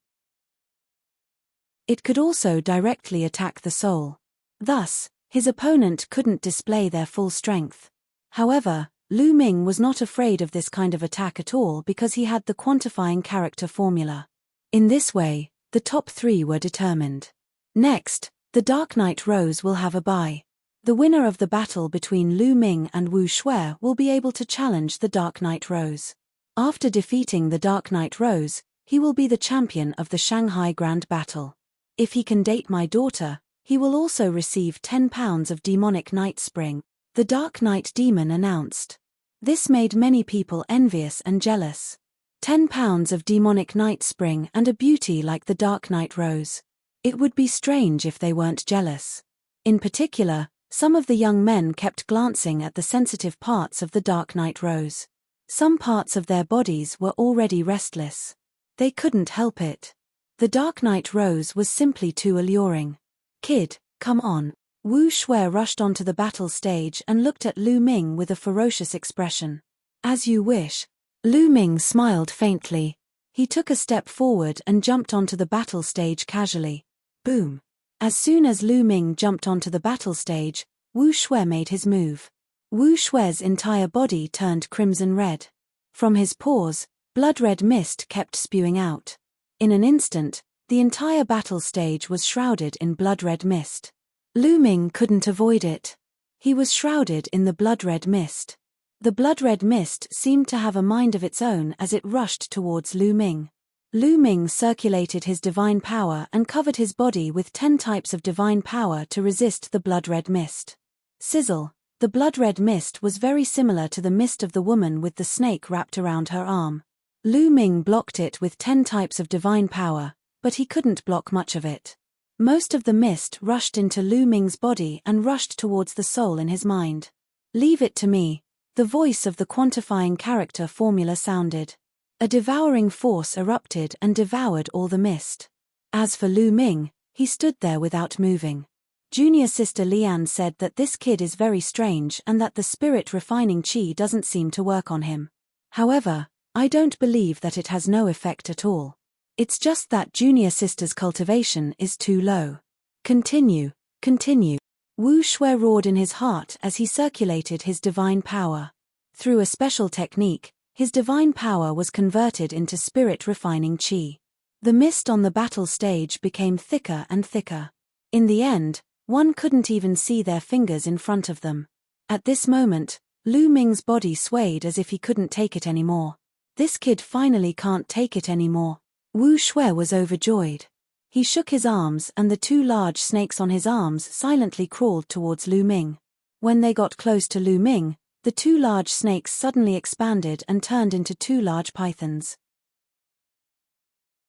It could also directly attack the soul. Thus, his opponent couldn't display their full strength. However, Lu Ming was not afraid of this kind of attack at all because he had the quantifying character formula. In this way, the top 3 were determined. Next, the Dark Knight Rose will have a bye. The winner of the battle between Lu Ming and Wu Shui will be able to challenge the Dark Knight Rose. After defeating the Dark Knight Rose, he will be the champion of the Shanghai Grand Battle. If he can date my daughter, he will also receive 10 pounds of demonic night spring, the Dark Knight Demon announced. This made many people envious and jealous. 10 pounds of demonic night spring and a beauty like the Dark Knight Rose. It would be strange if they weren't jealous. In particular, some of the young men kept glancing at the sensitive parts of the Dark Knight Rose. Some parts of their bodies were already restless. They couldn't help it. The Dark Knight Rose was simply too alluring. "Kid, come on." Wu Shui rushed onto the battle stage and looked at Lu Ming with a ferocious expression. "As you wish." Lu Ming smiled faintly. He took a step forward and jumped onto the battle stage casually. Boom. As soon as Lu Ming jumped onto the battle stage, Wu Shui made his move. Wu Shui's entire body turned crimson red. From his pores, blood-red mist kept spewing out. In an instant, the entire battle stage was shrouded in blood-red mist. Lu Ming couldn't avoid it. He was shrouded in the blood-red mist. The blood-red mist seemed to have a mind of its own as it rushed towards Lu Ming. Lu Ming circulated his divine power and covered his body with 10 types of divine power to resist the blood-red mist. Sizzle. The blood-red mist was very similar to the mist of the woman with the snake wrapped around her arm. Lu Ming blocked it with 10 types of divine power, but he couldn't block much of it. Most of the mist rushed into Lu Ming's body and rushed towards the soul in his mind. "Leave it to me," the voice of the quantifying character formula sounded. A devouring force erupted and devoured all the mist. As for Lu Ming, he stood there without moving. Junior sister Lian said that this kid is very strange and that the spirit refining chi doesn't seem to work on him. However, I don't believe that it has no effect at all. It's just that junior sister's cultivation is too low. Continue, continue. Wu Shui roared in his heart as he circulated his divine power. Through a special technique, his divine power was converted into spirit refining chi. The mist on the battle stage became thicker and thicker. In the end, one couldn't even see their fingers in front of them. At this moment, Lu Ming's body swayed as if he couldn't take it anymore. This kid finally can't take it anymore. Wu Shui was overjoyed. He shook his arms and the 2 large snakes on his arms silently crawled towards Lu Ming. When they got close to Lu Ming, the 2 large snakes suddenly expanded and turned into 2 large pythons.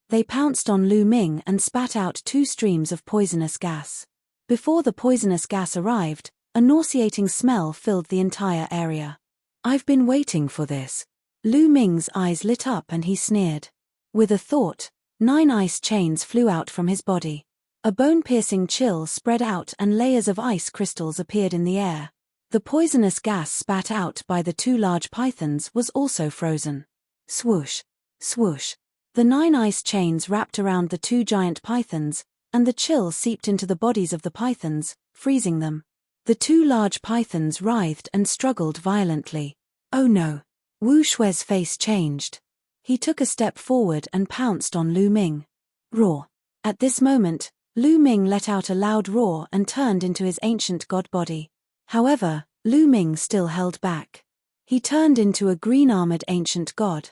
They pounced on Lu Ming and spat out 2 streams of poisonous gas. Before the poisonous gas arrived, a nauseating smell filled the entire area. "I've been waiting for this." Lu Ming's eyes lit up and he sneered. With a thought, 9 ice chains flew out from his body. A bone-piercing chill spread out and layers of ice crystals appeared in the air. The poisonous gas spat out by the 2 large pythons was also frozen. Swoosh, swoosh. The 9 ice chains wrapped around the 2 giant pythons, and the chill seeped into the bodies of the pythons, freezing them. The 2 large pythons writhed and struggled violently. "Oh no." Wu Shui's face changed. He took a step forward and pounced on Lu Ming. Roar. At this moment, Lu Ming let out a loud roar and turned into his ancient god body. However, Lu Ming still held back. He turned into a green-armored ancient god.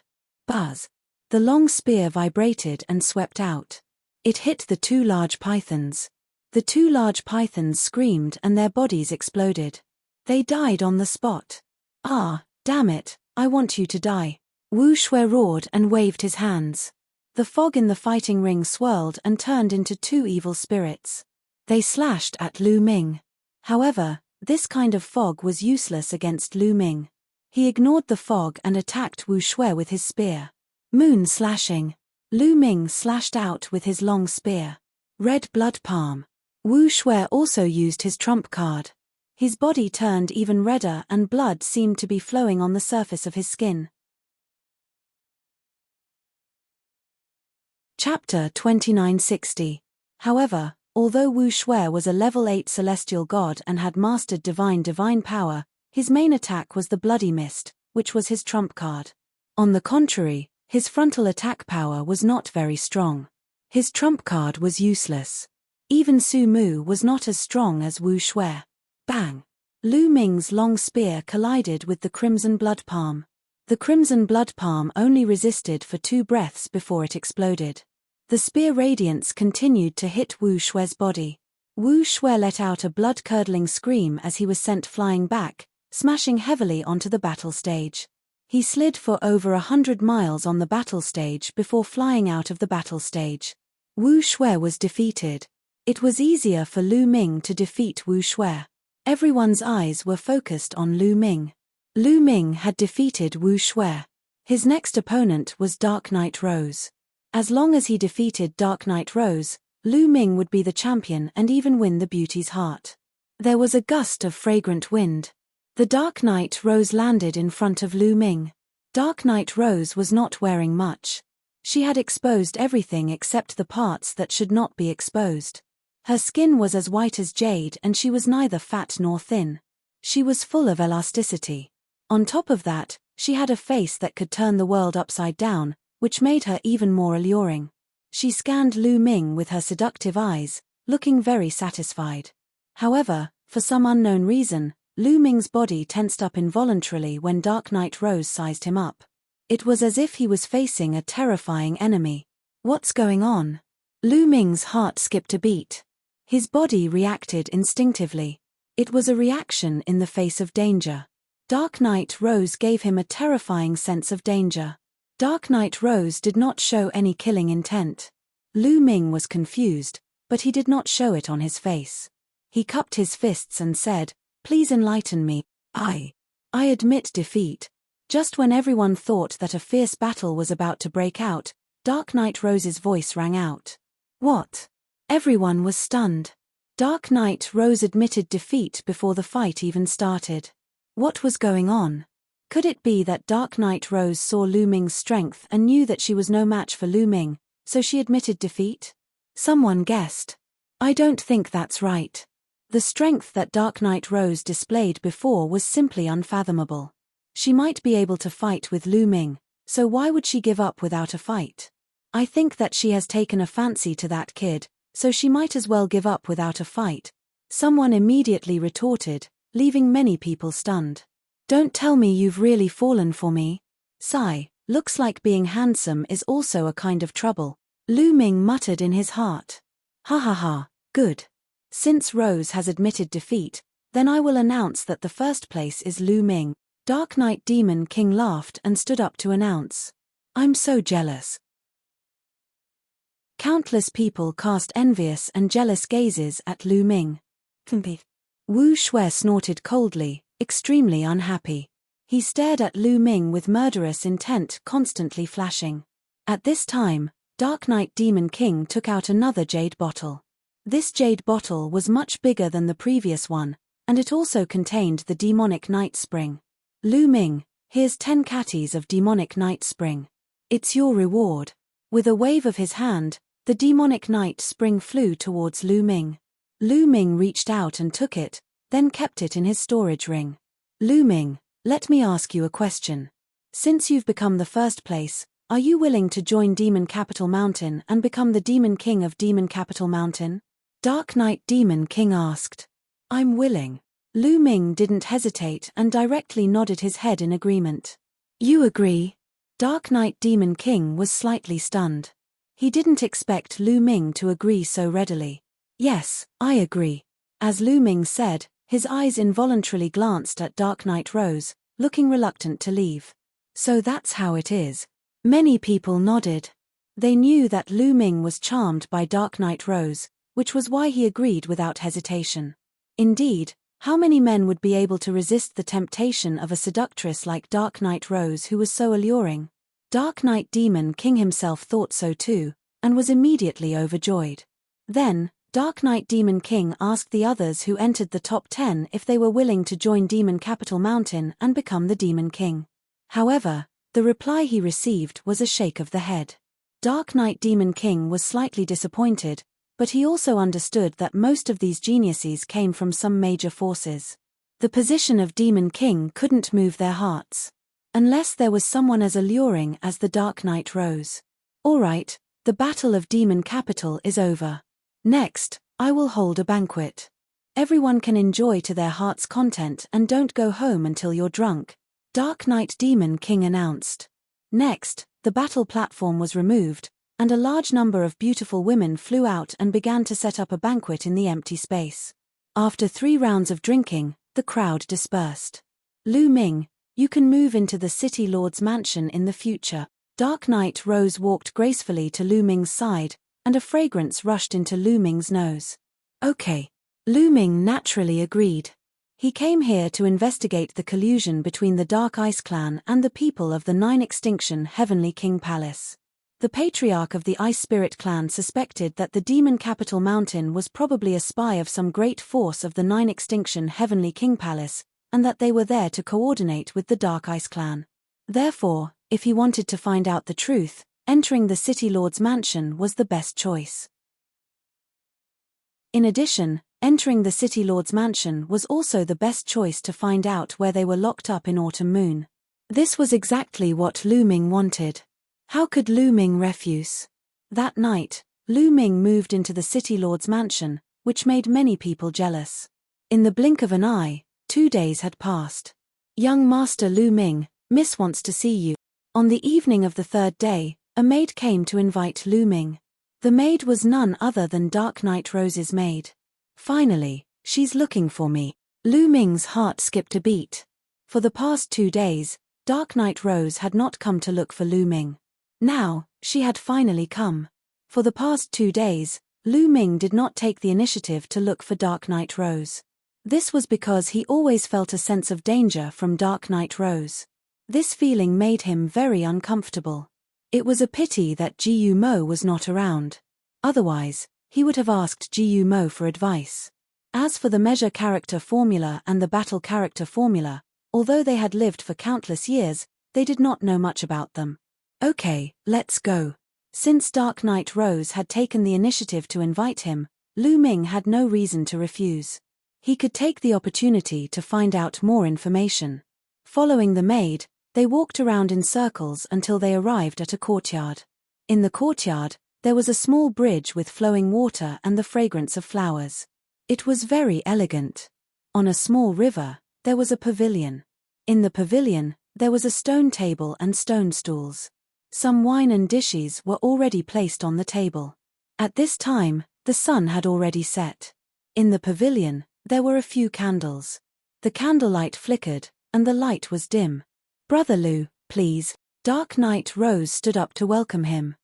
Buzz. The long spear vibrated and swept out. It hit the 2 large pythons. The 2 large pythons screamed and their bodies exploded. They died on the spot. "Ah, damn it, I want you to die." Wu Shui roared and waved his hands. The fog in the fighting ring swirled and turned into 2 evil spirits. They slashed at Lu Ming. However, this kind of fog was useless against Lu Ming. He ignored the fog and attacked Wu Shui with his spear. Moon slashing. Lu Ming slashed out with his long spear. Red blood palm. Wu Shui also used his trump card. His body turned even redder and blood seemed to be flowing on the surface of his skin. Chapter 2960. However, although Wu Shui was a level 8 celestial god and had mastered divine power, his main attack was the Bloody Mist, which was his trump card. On the contrary, his frontal attack power was not very strong. His trump card was useless. Even Su Mu was not as strong as Wu Shui. Bang! Lu Ming's long spear collided with the crimson blood palm. The crimson blood palm only resisted for 2 breaths before it exploded. The spear radiance continued to hit Wu Shui's body. Wu Shui let out a blood-curdling scream as he was sent flying back, smashing heavily onto the battle stage. He slid for over 100 miles on the battle stage before flying out of the battle stage. Wu Shui was defeated. It was easier for Lu Ming to defeat Wu Shui. Everyone's eyes were focused on Lu Ming. Lu Ming had defeated Wu Shui. His next opponent was Dark Knight Rose. As long as he defeated Dark Knight Rose, Lu Ming would be the champion and even win the beauty's heart. There was a gust of fragrant wind. The Dark Knight Rose landed in front of Lu Ming. Dark Knight Rose was not wearing much. She had exposed everything except the parts that should not be exposed. Her skin was as white as jade and she was neither fat nor thin. She was full of elasticity. On top of that, she had a face that could turn the world upside down, which made her even more alluring. She scanned Lu Ming with her seductive eyes, looking very satisfied. However, for some unknown reason, Lu Ming's body tensed up involuntarily when Dark Knight Rose sized him up. It was as if he was facing a terrifying enemy. What's going on? Lu Ming's heart skipped a beat. His body reacted instinctively. It was a reaction in the face of danger. Dark Knight Rose gave him a terrifying sense of danger. Dark Knight Rose did not show any killing intent. Lu Ming was confused, but he did not show it on his face. He cupped his fists and said, "Please enlighten me. I admit defeat." Just when everyone thought that a fierce battle was about to break out, Dark Knight Rose's voice rang out. What? Everyone was stunned. Dark Knight Rose admitted defeat before the fight even started. What was going on? Could it be that Dark Knight Rose saw Lu Ming's strength and knew that she was no match for Lu Ming, so she admitted defeat? Someone guessed. I don't think that's right. The strength that Dark Knight Rose displayed before was simply unfathomable. She might be able to fight with Lu Ming, so why would she give up without a fight? I think that she has taken a fancy to that kid, so she might as well give up without a fight. Someone immediately retorted, leaving many people stunned. Don't tell me you've really fallen for me. Sigh, looks like being handsome is also a kind of trouble. Lu Ming muttered in his heart. Ha ha ha, good. Since Rose has admitted defeat, then I will announce that the first place is Lu Ming. Dark Knight Demon King laughed and stood up to announce. I'm so jealous. Countless people cast envious and jealous gazes at Lu Ming. Wu Shui snorted coldly, extremely unhappy. He stared at Lu Ming with murderous intent constantly flashing. At this time, Dark Knight Demon King took out another jade bottle. This jade bottle was much bigger than the previous one, and it also contained the demonic night spring. Lu Ming, here's 10 catties of demonic night spring. It's your reward. With a wave of his hand, the demonic night spring flew towards Lu Ming. Lu Ming reached out and took it, then kept it in his storage ring. Lu Ming, let me ask you a question. Since you've become the first place, are you willing to join Demon Capital Mountain and become the Demon King of Demon Capital Mountain? Dark Knight Demon King asked. I'm willing. Lu Ming didn't hesitate and directly nodded his head in agreement. You agree? Dark Knight Demon King was slightly stunned. He didn't expect Lu Ming to agree so readily. Yes, I agree. As Lu Ming said, his eyes involuntarily glanced at Dark Knight Rose, looking reluctant to leave. So that's how it is. Many people nodded. They knew that Lu Ming was charmed by Dark Knight Rose, which was why he agreed without hesitation. Indeed, how many men would be able to resist the temptation of a seductress like Dark Knight Rose who was so alluring? Dark Knight Demon King himself thought so too, and was immediately overjoyed. Then, Dark Knight Demon King asked the others who entered the top 10 if they were willing to join Demon Capital Mountain and become the Demon King. However, the reply he received was a shake of the head. Dark Knight Demon King was slightly disappointed, but he also understood that most of these geniuses came from some major forces. The position of Demon King couldn't move their hearts. Unless there was someone as alluring as the Dark Knight Rose. Alright, the Battle of Demon Capital is over. Next, I will hold a banquet. Everyone can enjoy to their heart's content and don't go home until you're drunk, Dark Knight Demon King announced. Next, the battle platform was removed, and a large number of beautiful women flew out and began to set up a banquet in the empty space. After 3 rounds of drinking, the crowd dispersed. Lu Ming, you can move into the City Lord's mansion in the future. Dark Knight Rose walked gracefully to Lu Ming's side, and a fragrance rushed into Lu Ming's nose. Okay. Lu Ming naturally agreed. He came here to investigate the collusion between the Dark Ice Clan and the people of the 9 Extinction Heavenly King Palace. The patriarch of the Ice Spirit clan suspected that the demon capital mountain was probably a spy of some great force of the Nine Extinction Heavenly King Palace, and that they were there to coordinate with the Dark Ice clan. Therefore, if he wanted to find out the truth, entering the City Lord's mansion was the best choice. In addition, entering the City Lord's mansion was also the best choice to find out where they were locked up in Autumn Moon. This was exactly what Lu Ming wanted. How could Lu Ming refuse? That night, Lu Ming moved into the City Lord's mansion, which made many people jealous. In the blink of an eye, 2 days had passed. Young Master Lu Ming, Miss wants to see you. On the evening of the 3rd day, a maid came to invite Lu Ming. The maid was none other than Dark Knight Rose's maid. Finally, she's looking for me. Lu Ming's heart skipped a beat. For the past 2 days, Dark Knight Rose had not come to look for Lu Ming. Now, she had finally come. For the past 2 days, Lu Ming did not take the initiative to look for Dark Knight Rose. This was because he always felt a sense of danger from Dark Knight Rose. This feeling made him very uncomfortable. It was a pity that Jiu Mo was not around. Otherwise, he would have asked Jiu Mo for advice. As for the measure character formula and the battle character formula, although they had lived for countless years, they did not know much about them. Okay, let's go. Since Dark Knight Rose had taken the initiative to invite him, Lu Ming had no reason to refuse. He could take the opportunity to find out more information. Following the maid, they walked around in circles until they arrived at a courtyard. In the courtyard, there was a small bridge with flowing water and the fragrance of flowers. It was very elegant. On a small river, there was a pavilion. In the pavilion, there was a stone table and stone stools. Some wine and dishes were already placed on the table. At this time, the sun had already set. In the pavilion, there were a few candles. The candlelight flickered, and the light was dim. "Brother Lu, please." Dark Knight Rose stood up to welcome him.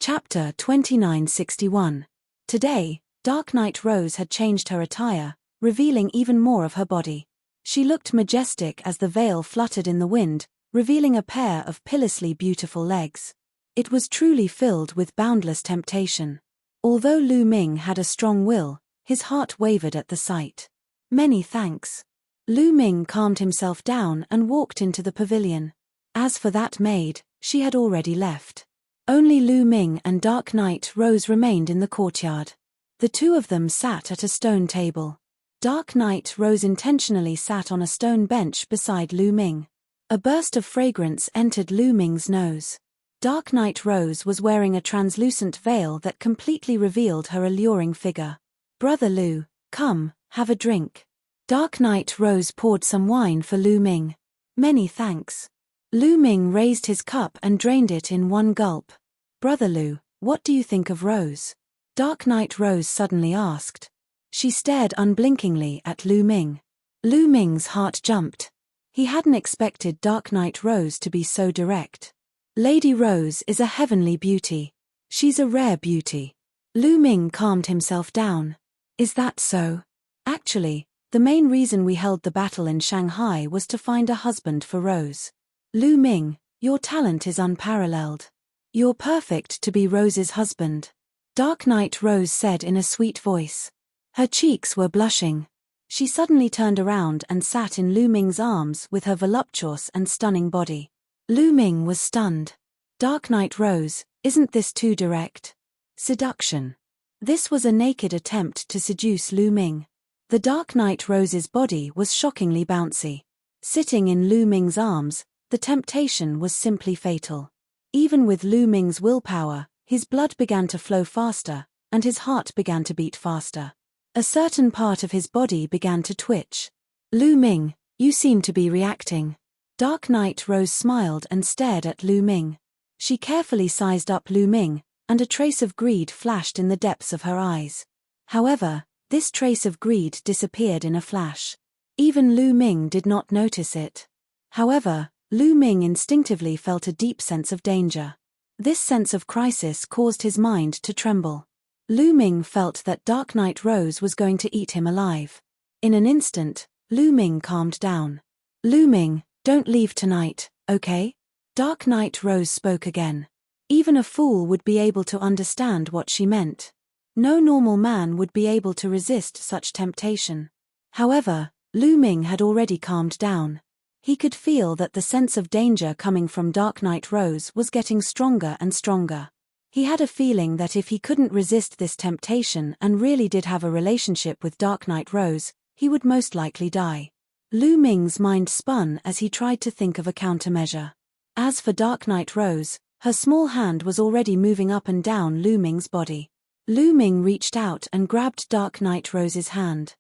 Chapter 2961. Today, Dark Knight Rose had changed her attire, revealing even more of her body. She looked majestic as the veil fluttered in the wind, revealing a pair of pitilessly beautiful legs. It was truly filled with boundless temptation. Although Lu Ming had a strong will, his heart wavered at the sight. "Many thanks." Lu Ming calmed himself down and walked into the pavilion. As for that maid, she had already left. Only Lu Ming and Dark Knight Rose remained in the courtyard. The two of them sat at a stone table. Dark Knight Rose intentionally sat on a stone bench beside Lu Ming. A burst of fragrance entered Lu Ming's nose. Dark Knight Rose was wearing a translucent veil that completely revealed her alluring figure. "Brother Lu, come, have a drink." Dark Knight Rose poured some wine for Lu Ming. "Many thanks." Lu Ming raised his cup and drained it in one gulp. "Brother Lu, what do you think of Rose?" Dark Knight Rose suddenly asked. She stared unblinkingly at Lu Ming. Lu Ming's heart jumped. He hadn't expected Dark Knight Rose to be so direct. "Lady Rose is a heavenly beauty. She's a rare beauty." Lu Ming calmed himself down. "Is that so? Actually, the main reason we held the battle in Shanghai was to find a husband for Rose. Lu Ming, your talent is unparalleled. You're perfect to be Rose's husband." Dark Knight Rose said in a sweet voice. Her cheeks were blushing. She suddenly turned around and sat in Lu Ming's arms with her voluptuous and stunning body. Lu Ming was stunned. "Dark Knight Rose, isn't this too direct?" Seduction. This was a naked attempt to seduce Lu Ming. The Dark Knight Rose's body was shockingly bouncy. Sitting in Lu Ming's arms, the temptation was simply fatal. Even with Lu Ming's willpower, his blood began to flow faster, and his heart began to beat faster. A certain part of his body began to twitch. "Lu Ming, you seem to be reacting." Dark Knight Rose smiled and stared at Lu Ming. She carefully sized up Lu Ming, and a trace of greed flashed in the depths of her eyes. However, this trace of greed disappeared in a flash. Even Lu Ming did not notice it. However, Lu Ming instinctively felt a deep sense of danger. This sense of crisis caused his mind to tremble. Lu Ming felt that Dark Knight Rose was going to eat him alive. In an instant, Lu Ming calmed down. "Lu Ming, don't leave tonight. Okay? Dark Knight Rose spoke again. Even a fool would be able to understand what she meant. No normal man would be able to resist such temptation. However, Lu Ming had already calmed down. He could feel that the sense of danger coming from Dark Knight Rose was getting stronger and stronger. He had a feeling that if he couldn't resist this temptation and really did have a relationship with Dark Knight Rose, he would most likely die. Lu Ming's mind spun as he tried to think of a countermeasure. As for Dark Knight Rose, her small hand was already moving up and down Lu Ming's body. Lu Ming reached out and grabbed Dark Knight Rose's hand.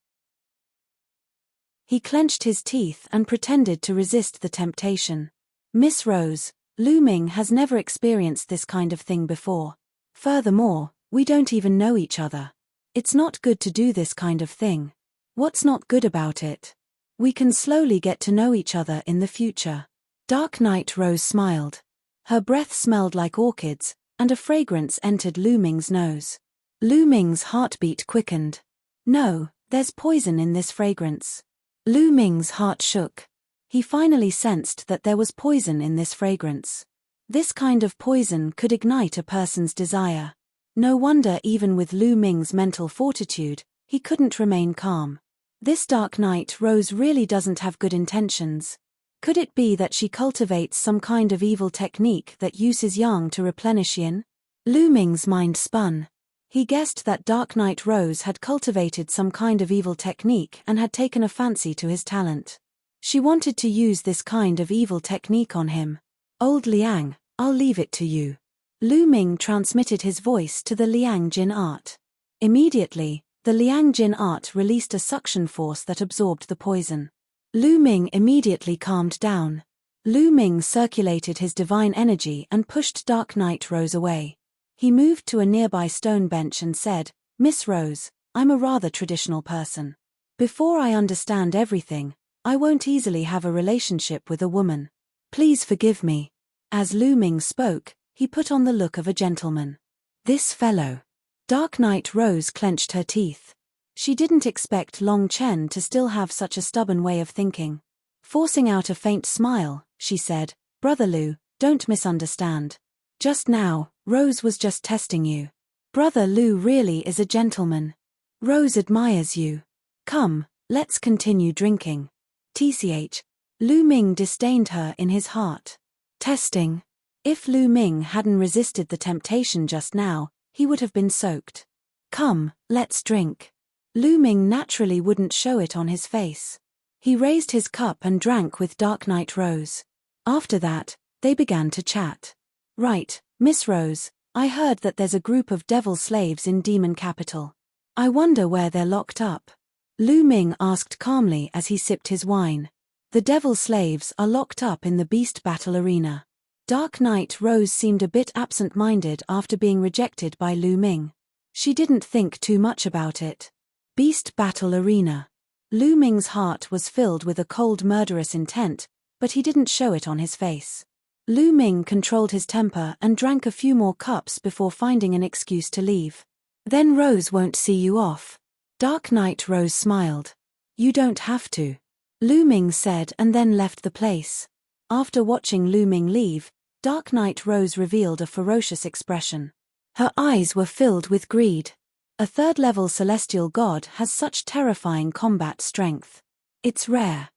He clenched his teeth and pretended to resist the temptation. Miss Rose, Lu Ming has never experienced this kind of thing before. Furthermore, we don't even know each other. It's not good to do this kind of thing. What's not good about it? We can slowly get to know each other in the future. Dark Knight Rose smiled. Her breath smelled like orchids, and a fragrance entered Lu Ming's nose. Lu Ming's heartbeat quickened. No, there's poison in this fragrance. Lu Ming's heart shook. He finally sensed that there was poison in this fragrance. This kind of poison could ignite a person's desire. No wonder even with Lu Ming's mental fortitude, he couldn't remain calm. This Dark Knight Rose really doesn't have good intentions. Could it be that she cultivates some kind of evil technique that uses yang to replenish yin? Lu Ming's mind spun. He guessed that Dark Knight Rose had cultivated some kind of evil technique and had taken a fancy to his talent. She wanted to use this kind of evil technique on him. Old Liang, I'll leave it to you. Lu Ming transmitted his voice to the Liang Jin art. Immediately, the Liang Jin art released a suction force that absorbed the poison. Lu Ming immediately calmed down. Lu Ming circulated his divine energy and pushed Dark Knight Rose away. He moved to a nearby stone bench and said, Miss Rose, I'm a rather traditional person. Before I understand everything, I won't easily have a relationship with a woman. Please forgive me. As Lu Ming spoke, he put on the look of a gentleman. This fellow. Dark Knight Rose clenched her teeth. She didn't expect Long Chen to still have such a stubborn way of thinking. Forcing out a faint smile, she said, Brother Lu, don't misunderstand. Just now, Rose was just testing you. Brother Lu really is a gentleman. Rose admires you. Come, let's continue drinking. TCH. Lu Ming disdained her in his heart. Testing. If Lu Ming hadn't resisted the temptation just now, he would have been soaked. Come, let's drink. Lu Ming naturally wouldn't show it on his face. He raised his cup and drank with Dark Knight Rose. After that, they began to chat. Right, Miss Rose, I heard that there's a group of devil slaves in Demon Capital. I wonder where they're locked up. Lu Ming asked calmly as he sipped his wine. The devil slaves are locked up in the Beast Battle Arena. Dark Knight Rose seemed a bit absent-minded after being rejected by Lu Ming. She didn't think too much about it. Beast Battle Arena. Lu Ming's heart was filled with a cold murderous intent, but he didn't show it on his face. Lu Ming controlled his temper and drank a few more cups before finding an excuse to leave. Then Rose won't see you off. Dark Knight Rose smiled. You don't have to. Lu Ming said and then left the place. After watching Lu Ming leave, Dark Knight Rose revealed a ferocious expression. Her eyes were filled with greed. A third-level celestial god has such terrifying combat strength. It's rare.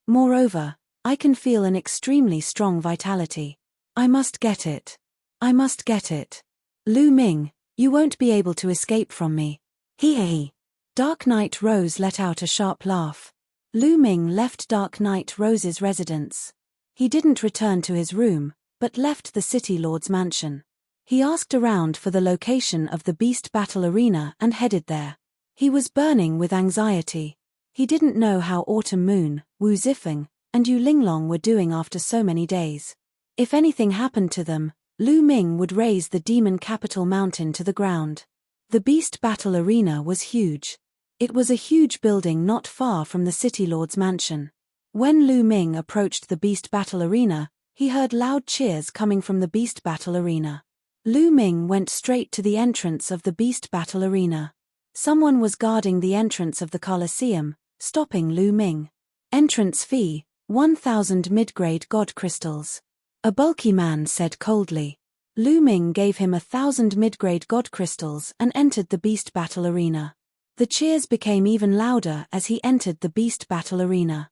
Moreover, I can feel an extremely strong vitality. I must get it. I must get it. Lu Ming, you won't be able to escape from me. Hee. Dark Knight Rose let out a sharp laugh. Lu Ming left Dark Knight Rose's residence. He didn't return to his room, but left the City Lord's mansion. He asked around for the location of the Beast Battle Arena and headed there. He was burning with anxiety. He didn't know how Autumn Moon, Wu Zifeng, and Yu Linglong were doing after so many days. If anything happened to them, Lu Ming would raise the Demon Capital Mountain to the ground. The Beast Battle Arena was huge. It was a huge building not far from the City Lord's mansion. When Lu Ming approached the Beast Battle Arena, he heard loud cheers coming from the Beast Battle Arena. Lu Ming went straight to the entrance of the Beast Battle Arena. Someone was guarding the entrance of the Colosseum, stopping Lu Ming. Entrance fee, 1,000 mid-grade god crystals. A bulky man said coldly. Lu Ming gave him 1,000 mid-grade god crystals and entered the beast battle arena. The cheers became even louder as he entered the beast battle arena.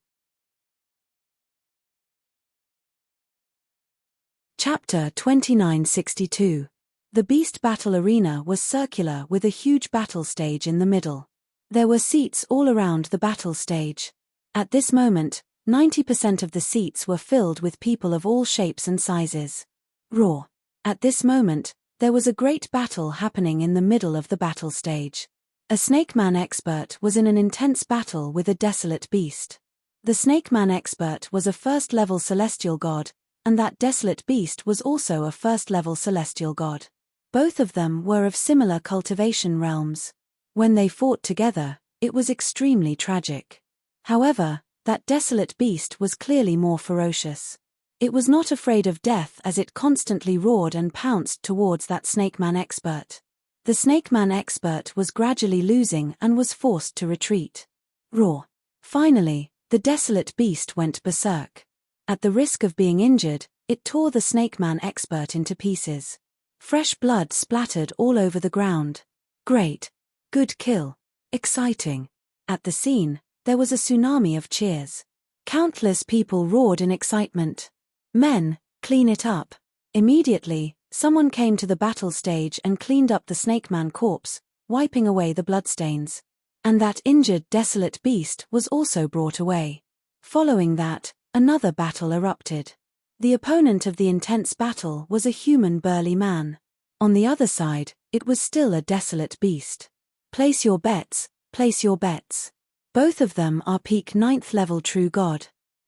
Chapter 2962. The beast battle arena was circular with a huge battle stage in the middle. There were seats all around the battle stage. At this moment, 90% of the seats were filled with people of all shapes and sizes. Roar. At this moment, there was a great battle happening in the middle of the battle stage. A Snake Man expert was in an intense battle with a desolate beast. The Snake Man expert was a first-level celestial god, and that desolate beast was also a first-level celestial god. Both of them were of similar cultivation realms. When they fought together, it was extremely tragic. However, that desolate beast was clearly more ferocious. It was not afraid of death as it constantly roared and pounced towards that Snake Man expert. The Snake Man expert was gradually losing and was forced to retreat. Roar. Finally, the desolate beast went berserk. At the risk of being injured, it tore the Snake Man expert into pieces. Fresh blood splattered all over the ground. Great. Good kill. Exciting. At the scene, there was a tsunami of cheers. Countless people roared in excitement. Men, clean it up. Immediately, someone came to the battle stage and cleaned up the Snake Man corpse, wiping away the bloodstains. And that injured desolate beast was also brought away. Following that, another battle erupted. The opponent of the intense battle was a human burly man. On the other side, it was still a desolate beast. Place your bets, place your bets. Both of them are peak 9th level true god.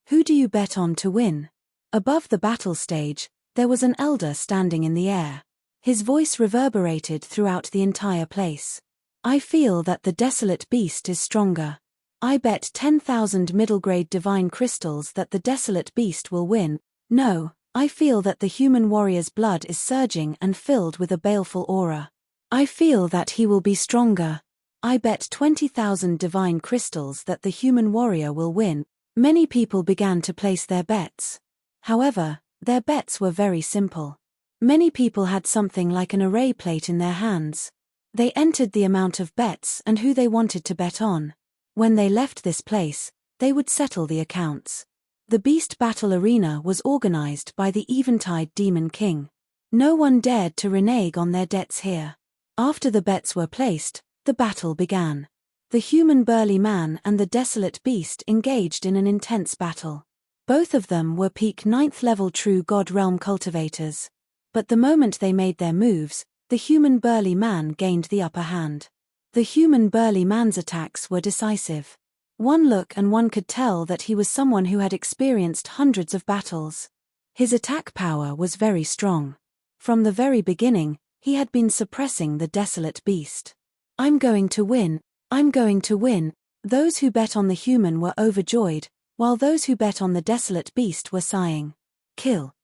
Who do you bet on to win? Above the battle stage, there was an elder standing in the air. His voice reverberated throughout the entire place. I feel that the desolate beast is stronger. I bet 10,000 middle-grade divine crystals that the desolate beast will win. No, I feel that the human warrior's blood is surging and filled with a baleful aura. I feel that he will be stronger. I bet 20,000 divine crystals that the human warrior will win. Many people began to place their bets. However, their bets were very simple. Many people had something like an array plate in their hands. They entered the amount of bets and who they wanted to bet on. When they left this place, they would settle the accounts. The Beast Battle Arena was organized by the Eventide Demon King. No one dared to renege on their debts here. After the bets were placed, the battle began. The human burly man and the desolate beast engaged in an intense battle. Both of them were peak 9th level true god realm cultivators. But the moment they made their moves, the human burly man gained the upper hand. The human burly man's attacks were decisive. One look and one could tell that he was someone who had experienced hundreds of battles. His attack power was very strong. From the very beginning, he had been suppressing the desolate beast. I'm going to win, I'm going to win. Those who bet on the human were overjoyed, while those who bet on the desolate beast were sighing. Kill.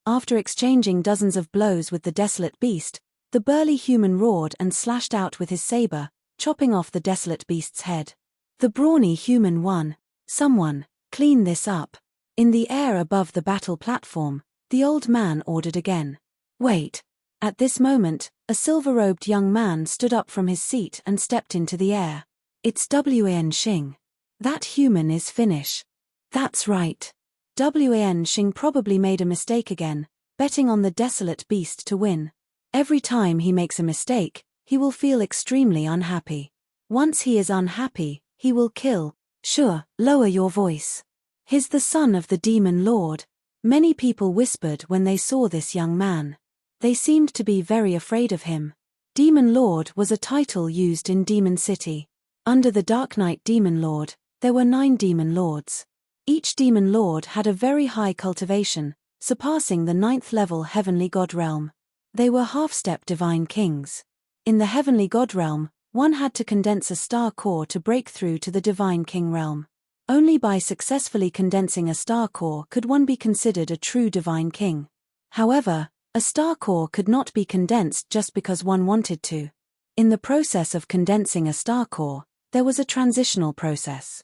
After exchanging dozens of blows with the desolate beast, the burly human roared and slashed out with his saber, chopping off the desolate beast's head. The brawny human won. Someone, clean this up. In the air above the battle platform, the old man ordered again. Wait. At this moment, a silver-robed young man stood up from his seat and stepped into the air. It's Wan Xing. That human is Finnish. That's right. Wan Xing probably made a mistake again, betting on the desolate beast to win. Every time he makes a mistake, he will feel extremely unhappy. Once he is unhappy, he will kill. Sure, lower your voice. He's the son of the Demon Lord. Many people whispered when they saw this young man. They seemed to be very afraid of him. Demon Lord was a title used in Demon City. Under the Dark Knight Demon Lord, there were 9 Demon Lords. Each Demon Lord had a very high cultivation, surpassing the 9th level Heavenly God Realm. They were half-step Divine Kings. In the Heavenly God Realm, one had to condense a star core to break through to the Divine King Realm. Only by successfully condensing a star core could one be considered a true Divine King. However, a star core could not be condensed just because one wanted to. In the process of condensing a star core, there was a transitional process.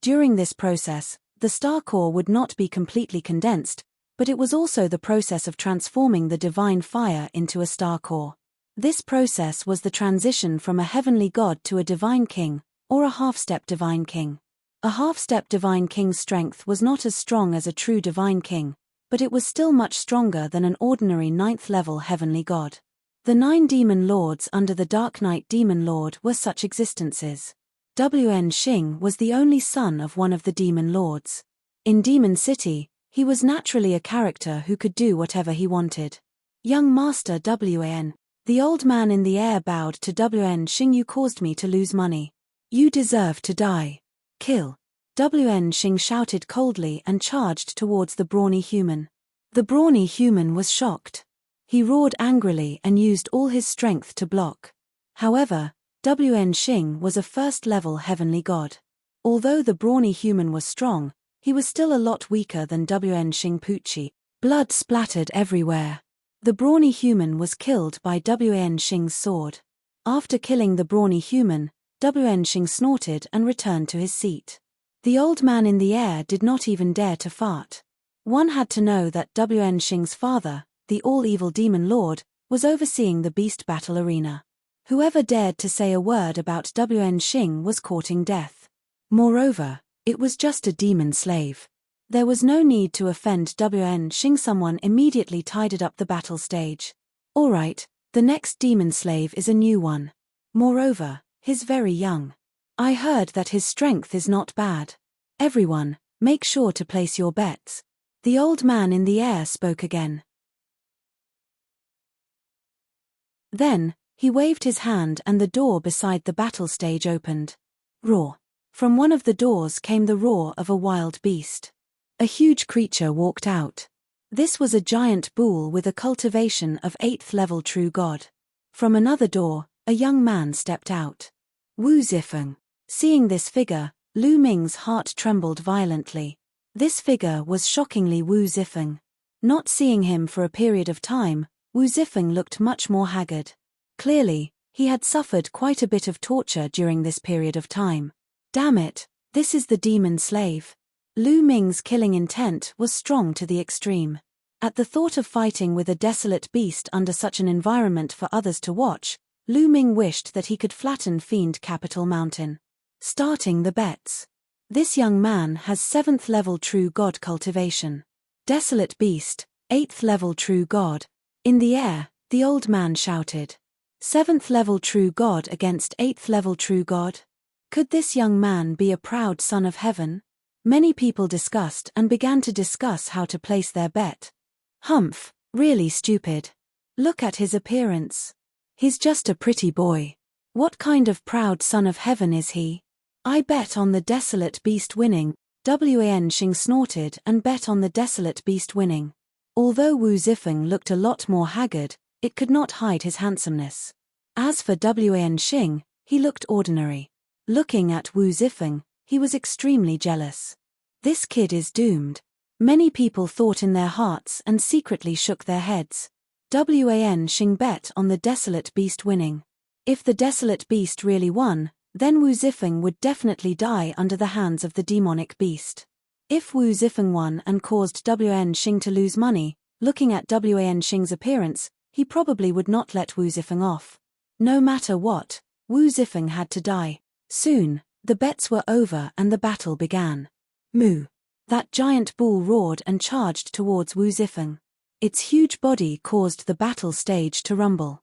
During this process, the star core would not be completely condensed, but it was also the process of transforming the divine fire into a star core. This process was the transition from a heavenly god to a divine king, or a half-step divine king. A half-step divine king's strength was not as strong as a true divine king, but it was still much stronger than an ordinary 9th-level heavenly god. The 9 demon lords under the Dark Knight Demon Lord were such existences. Wn Xing was the only son of one of the demon lords. In Demon City, he was naturally a character who could do whatever he wanted. Young Master Wn, the old man in the air bowed to Wn Xing. You caused me to lose money. You deserve to die. Kill. Wn Xing shouted coldly and charged towards the brawny human. The brawny human was shocked. He roared angrily and used all his strength to block. However, Wn Xing was a first-level heavenly god. Although the brawny human was strong, he was still a lot weaker than Wn Xing Pucci. Blood splattered everywhere. The brawny human was killed by Wn Xing's sword. After killing the brawny human, Wn Xing snorted and returned to his seat. The old man in the air did not even dare to fart. One had to know that Wn Xing's father, the all-evil demon lord, was overseeing the beast battle arena. Whoever dared to say a word about Wn Xing was courting death. Moreover, it was just a demon slave. There was no need to offend Wn Xing. Someone immediately tidied up the battle stage. Alright, the next demon slave is a new one. Moreover, he's very young. I heard that his strength is not bad. Everyone, make sure to place your bets. The old man in the air spoke again. Then, he waved his hand and the door beside the battle stage opened. Roar. From one of the doors came the roar of a wild beast. A huge creature walked out. This was a giant bull with a cultivation of 8th-level true god. From another door, a young man stepped out. Wu Zifeng. Seeing this figure, Lu Ming's heart trembled violently. This figure was shockingly Wu Zifeng. Not seeing him for a period of time, Wu Zifeng looked much more haggard. Clearly, he had suffered quite a bit of torture during this period of time. Damn it, this is the demon slave. Lu Ming's killing intent was strong to the extreme. At the thought of fighting with a desolate beast under such an environment for others to watch, Lu Ming wished that he could flatten Fiend Capital Mountain. Starting the bets. This young man has 7th-level true god cultivation. Desolate beast, 8th-level true god. In the air, the old man shouted. 7th-level true god against 8th-level true god? Could this young man be a proud son of heaven? Many people discussed and began to discuss how to place their bet. Humph, really stupid. Look at his appearance. He's just a pretty boy. What kind of proud son of heaven is he? I bet on the desolate beast winning. Wn Xing snorted and bet on the desolate beast winning. Although Wu Zifeng looked a lot more haggard, it could not hide his handsomeness. As for Wn Xing, he looked ordinary. Looking at Wu Zifeng, he was extremely jealous. This kid is doomed. Many people thought in their hearts and secretly shook their heads. Wn Xing bet on the desolate beast winning. If the desolate beast really won, then Wu Zifeng would definitely die under the hands of the demonic beast. If Wu Zifeng won and caused Wn Xing to lose money, looking at Wn Xing's appearance, he probably would not let Wu Zifeng off. No matter what, Wu Zifeng had to die. Soon, the bets were over and the battle began. Moo. That giant bull roared and charged towards Wu Zifeng. Its huge body caused the battle stage to rumble.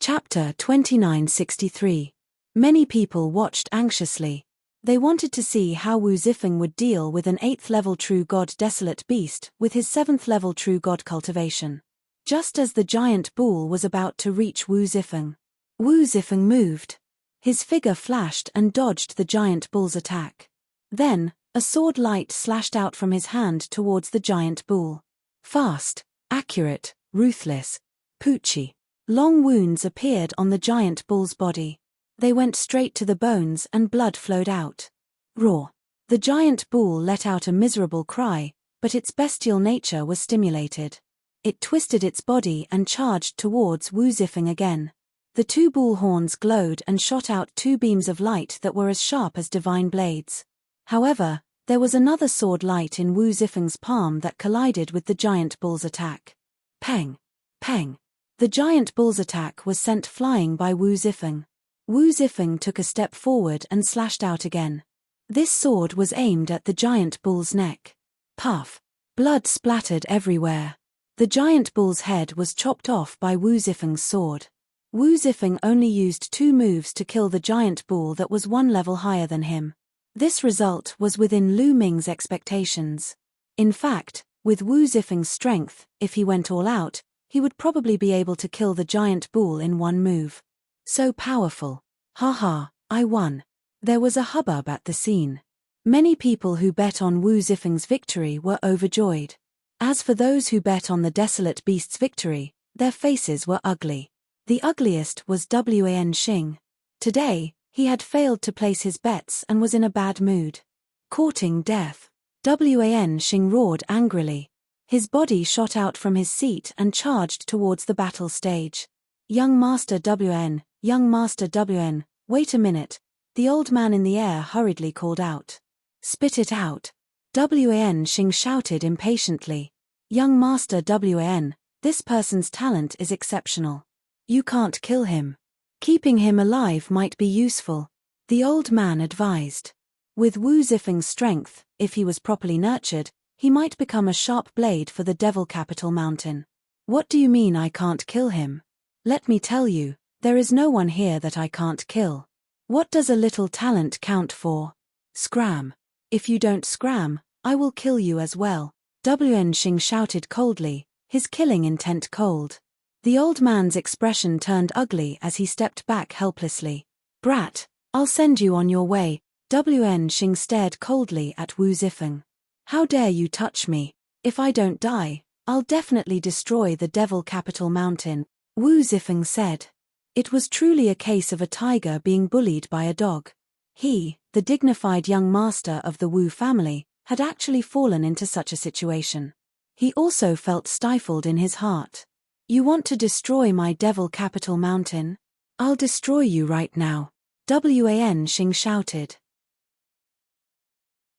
Chapter 2963. Many people watched anxiously. They wanted to see how Wu Zifeng would deal with an 8th-level true god desolate beast with his 7th-level true god cultivation. Just as the giant bull was about to reach Wu Zifeng moved. His figure flashed and dodged the giant bull's attack. Then, a sword light slashed out from his hand towards the giant bull. Fast, accurate, ruthless. Pucci. Long wounds appeared on the giant bull's body. They went straight to the bones and blood flowed out. Roar. The giant bull let out a miserable cry, but its bestial nature was stimulated. It twisted its body and charged towards Wu Zifeng again. The two bull horns glowed and shot out two beams of light that were as sharp as divine blades. However, there was another sword light in Wu Zifeng's palm that collided with the giant bull's attack. Peng! Peng! The giant bull's attack was sent flying by Wu Zifeng. Wu Zifeng took a step forward and slashed out again. This sword was aimed at the giant bull's neck. Puff! Blood splattered everywhere. The giant bull's head was chopped off by Wu Zifeng's sword. Wu Zifeng only used 2 moves to kill the giant bull that was 1 level higher than him. This result was within Lu Ming's expectations. In fact, with Wu Zifeng's strength, if he went all out, he would probably be able to kill the giant bull in 1 move. So powerful. Haha, I won. There was a hubbub at the scene. Many people who bet on Wu Zifeng's victory were overjoyed. As for those who bet on the desolate beast's victory, their faces were ugly. The ugliest was Wan Xing. Today, he had failed to place his bets and was in a bad mood. Courting death. Wan Xing roared angrily. His body shot out from his seat and charged towards the battle stage. Young Master Wan, young Master Wan, wait a minute, the old man in the air hurriedly called out. Spit it out. Wan Xing shouted impatiently. Young Master Wan, this person's talent is exceptional. You can't kill him. Keeping him alive might be useful, the old man advised. With Wu Zifeng's strength, if he was properly nurtured, he might become a sharp blade for the Devil Capital Mountain. What do you mean I can't kill him? Let me tell you, there is no one here that I can't kill. What does a little talent count for? Scram. If you don't scram, I will kill you as well. Wan Xing shouted coldly, his killing intent cold. The old man's expression turned ugly as he stepped back helplessly. Brat, I'll send you on your way. Wan Xing stared coldly at Wu Zifeng. How dare you touch me? If I don't die, I'll definitely destroy the Devil Capital Mountain, Wu Zifeng said. It was truly a case of a tiger being bullied by a dog. He, the dignified young master of the Wu family, had actually fallen into such a situation. He also felt stifled in his heart. You want to destroy my Devil Capital Mountain? I'll destroy you right now, Wan Xing shouted.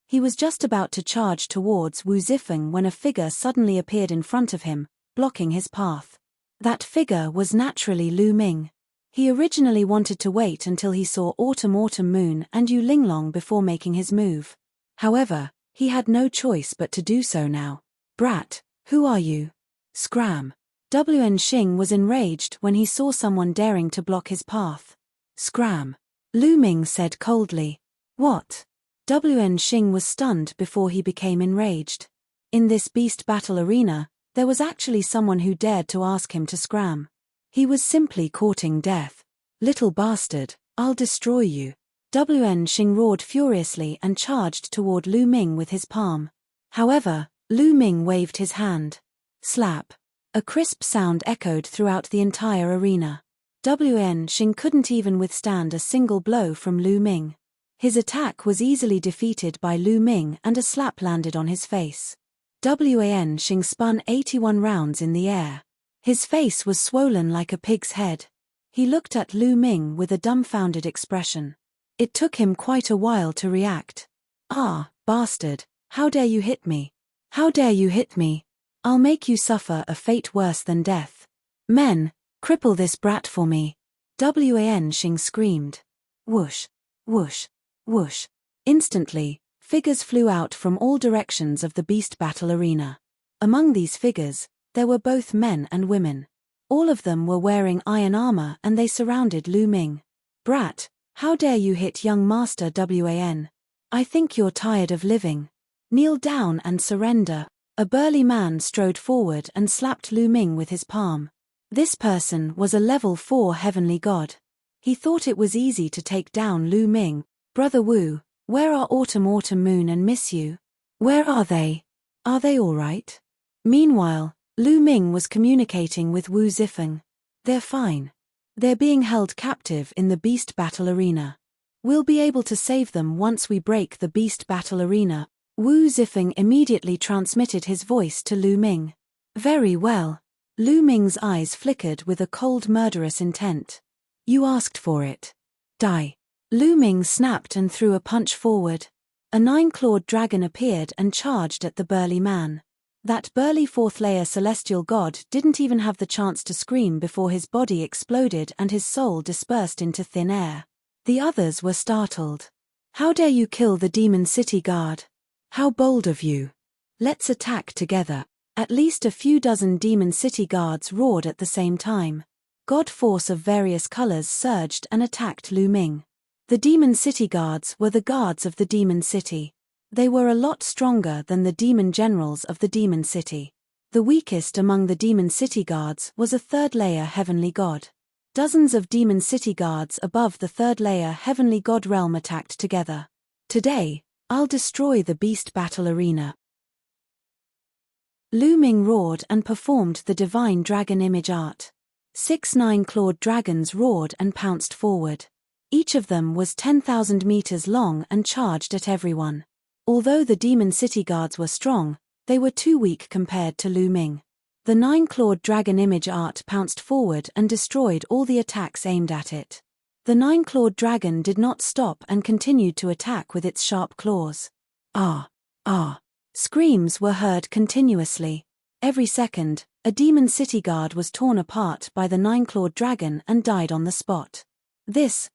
He was just about to charge towards Wu Zifeng when a figure suddenly appeared in front of him, blocking his path. That figure was naturally Lu Ming. He originally wanted to wait until he saw Autumn Moon and Yu Linglong before making his move. However, he had no choice but to do so now. Brat, who are you? Scram. Wan Xing was enraged when he saw someone daring to block his path. Scram. Lu Ming said coldly. What? Wan Xing was stunned before he became enraged. In this beast battle arena, there was actually someone who dared to ask him to scram. He was simply courting death. Little bastard, I'll destroy you. Wan Xing roared furiously and charged toward Lu Ming with his palm. However, Lu Ming waved his hand. Slap. A crisp sound echoed throughout the entire arena. Wan Xing couldn't even withstand a single blow from Lu Ming. His attack was easily defeated by Lu Ming and a slap landed on his face. Wan Xing spun 81 rounds in the air. His face was swollen like a pig's head. He looked at Lu Ming with a dumbfounded expression. It took him quite a while to react. Ah, bastard, how dare you hit me? How dare you hit me? I'll make you suffer a fate worse than death. Men, cripple this brat for me. Wan Xing screamed. Whoosh, whoosh, whoosh. Instantly, figures flew out from all directions of the beast battle arena. Among these figures, there were both men and women. All of them were wearing iron armor and they surrounded Lu Ming. Brat, how dare you hit young Master Wan? I think you're tired of living. Kneel down and surrender. A burly man strode forward and slapped Lu Ming with his palm. This person was a level 4 heavenly god. He thought it was easy to take down Lu Ming. Brother Wu, where are Autumn Moon and Miss Yu? Where are they? Are they all right? Meanwhile, Lu Ming was communicating with Wu Zifeng. They're fine. They're being held captive in the beast battle arena. We'll be able to save them once we break the beast battle arena. Wu Zifeng immediately transmitted his voice to Lu Ming. Very well. Lu Ming's eyes flickered with a cold murderous intent. You asked for it. Die. Lu Ming snapped and threw a punch forward. A 9-clawed dragon appeared and charged at the burly man. That burly 4th-layer celestial god didn't even have the chance to scream before his body exploded and his soul dispersed into thin air. The others were startled. How dare you kill the Demon City Guard? How bold of you. Let's attack together. At least a few dozen Demon City Guards roared at the same time. God force of various colors surged and attacked Lu Ming. The Demon City Guards were the guards of the Demon City. They were a lot stronger than the demon generals of the Demon City. The weakest among the Demon City Guards was a 3rd-layer heavenly god. Dozens of Demon City Guards above the 3rd-layer heavenly god realm attacked together. Today, I'll destroy the beast battle arena. Lu Ming roared and performed the divine dragon image art. 6 9-clawed dragons roared and pounced forward. Each of them was 10,000 meters long and charged at everyone. Although the Demon City Guards were strong, they were too weak compared to Lu Ming. The 9-clawed dragon image art pounced forward and destroyed all the attacks aimed at it. The 9-clawed dragon did not stop and continued to attack with its sharp claws. Ah! Ah! Screams were heard continuously. Every second, a Demon City Guard was torn apart by the 9-clawed dragon and died on the spot.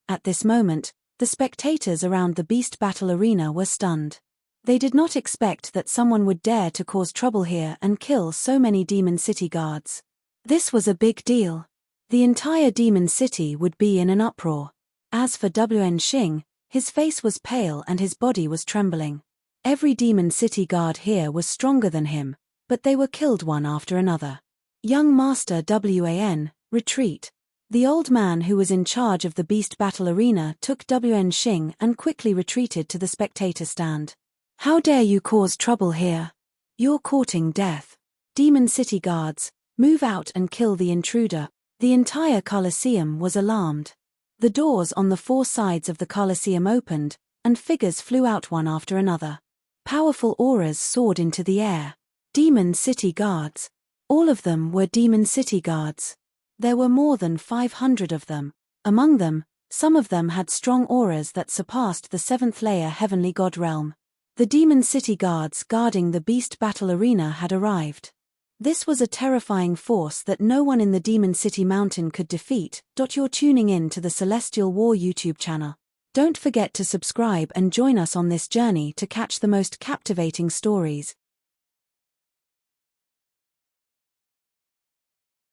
At this moment, the spectators around the beast battle arena were stunned. They did not expect that someone would dare to cause trouble here and kill so many Demon City Guards. This was a big deal. The entire Demon City would be in an uproar. As for Wen Xing, his face was pale and his body was trembling. Every Demon City Guard here was stronger than him, but they were killed one after another. Young Master Wan, retreat. The old man who was in charge of the beast battle arena took Wen Xing and quickly retreated to the spectator stand. How dare you cause trouble here? You're courting death. Demon City Guards, move out and kill the intruder. The entire Colosseum was alarmed. The doors on the 4 sides of the Colosseum opened, and figures flew out one after another. Powerful auras soared into the air. Demon City Guards. All of them were Demon City Guards. There were more than 500 of them. Among them, some of them had strong auras that surpassed the 7th-layer heavenly god realm. The Demon City Guards guarding the beast battle arena had arrived. This was a terrifying force that no one in the Demon City Mountain could defeat. You're tuning in to the Celestial War YouTube channel. Don't forget to subscribe and join us on this journey to catch the most captivating stories.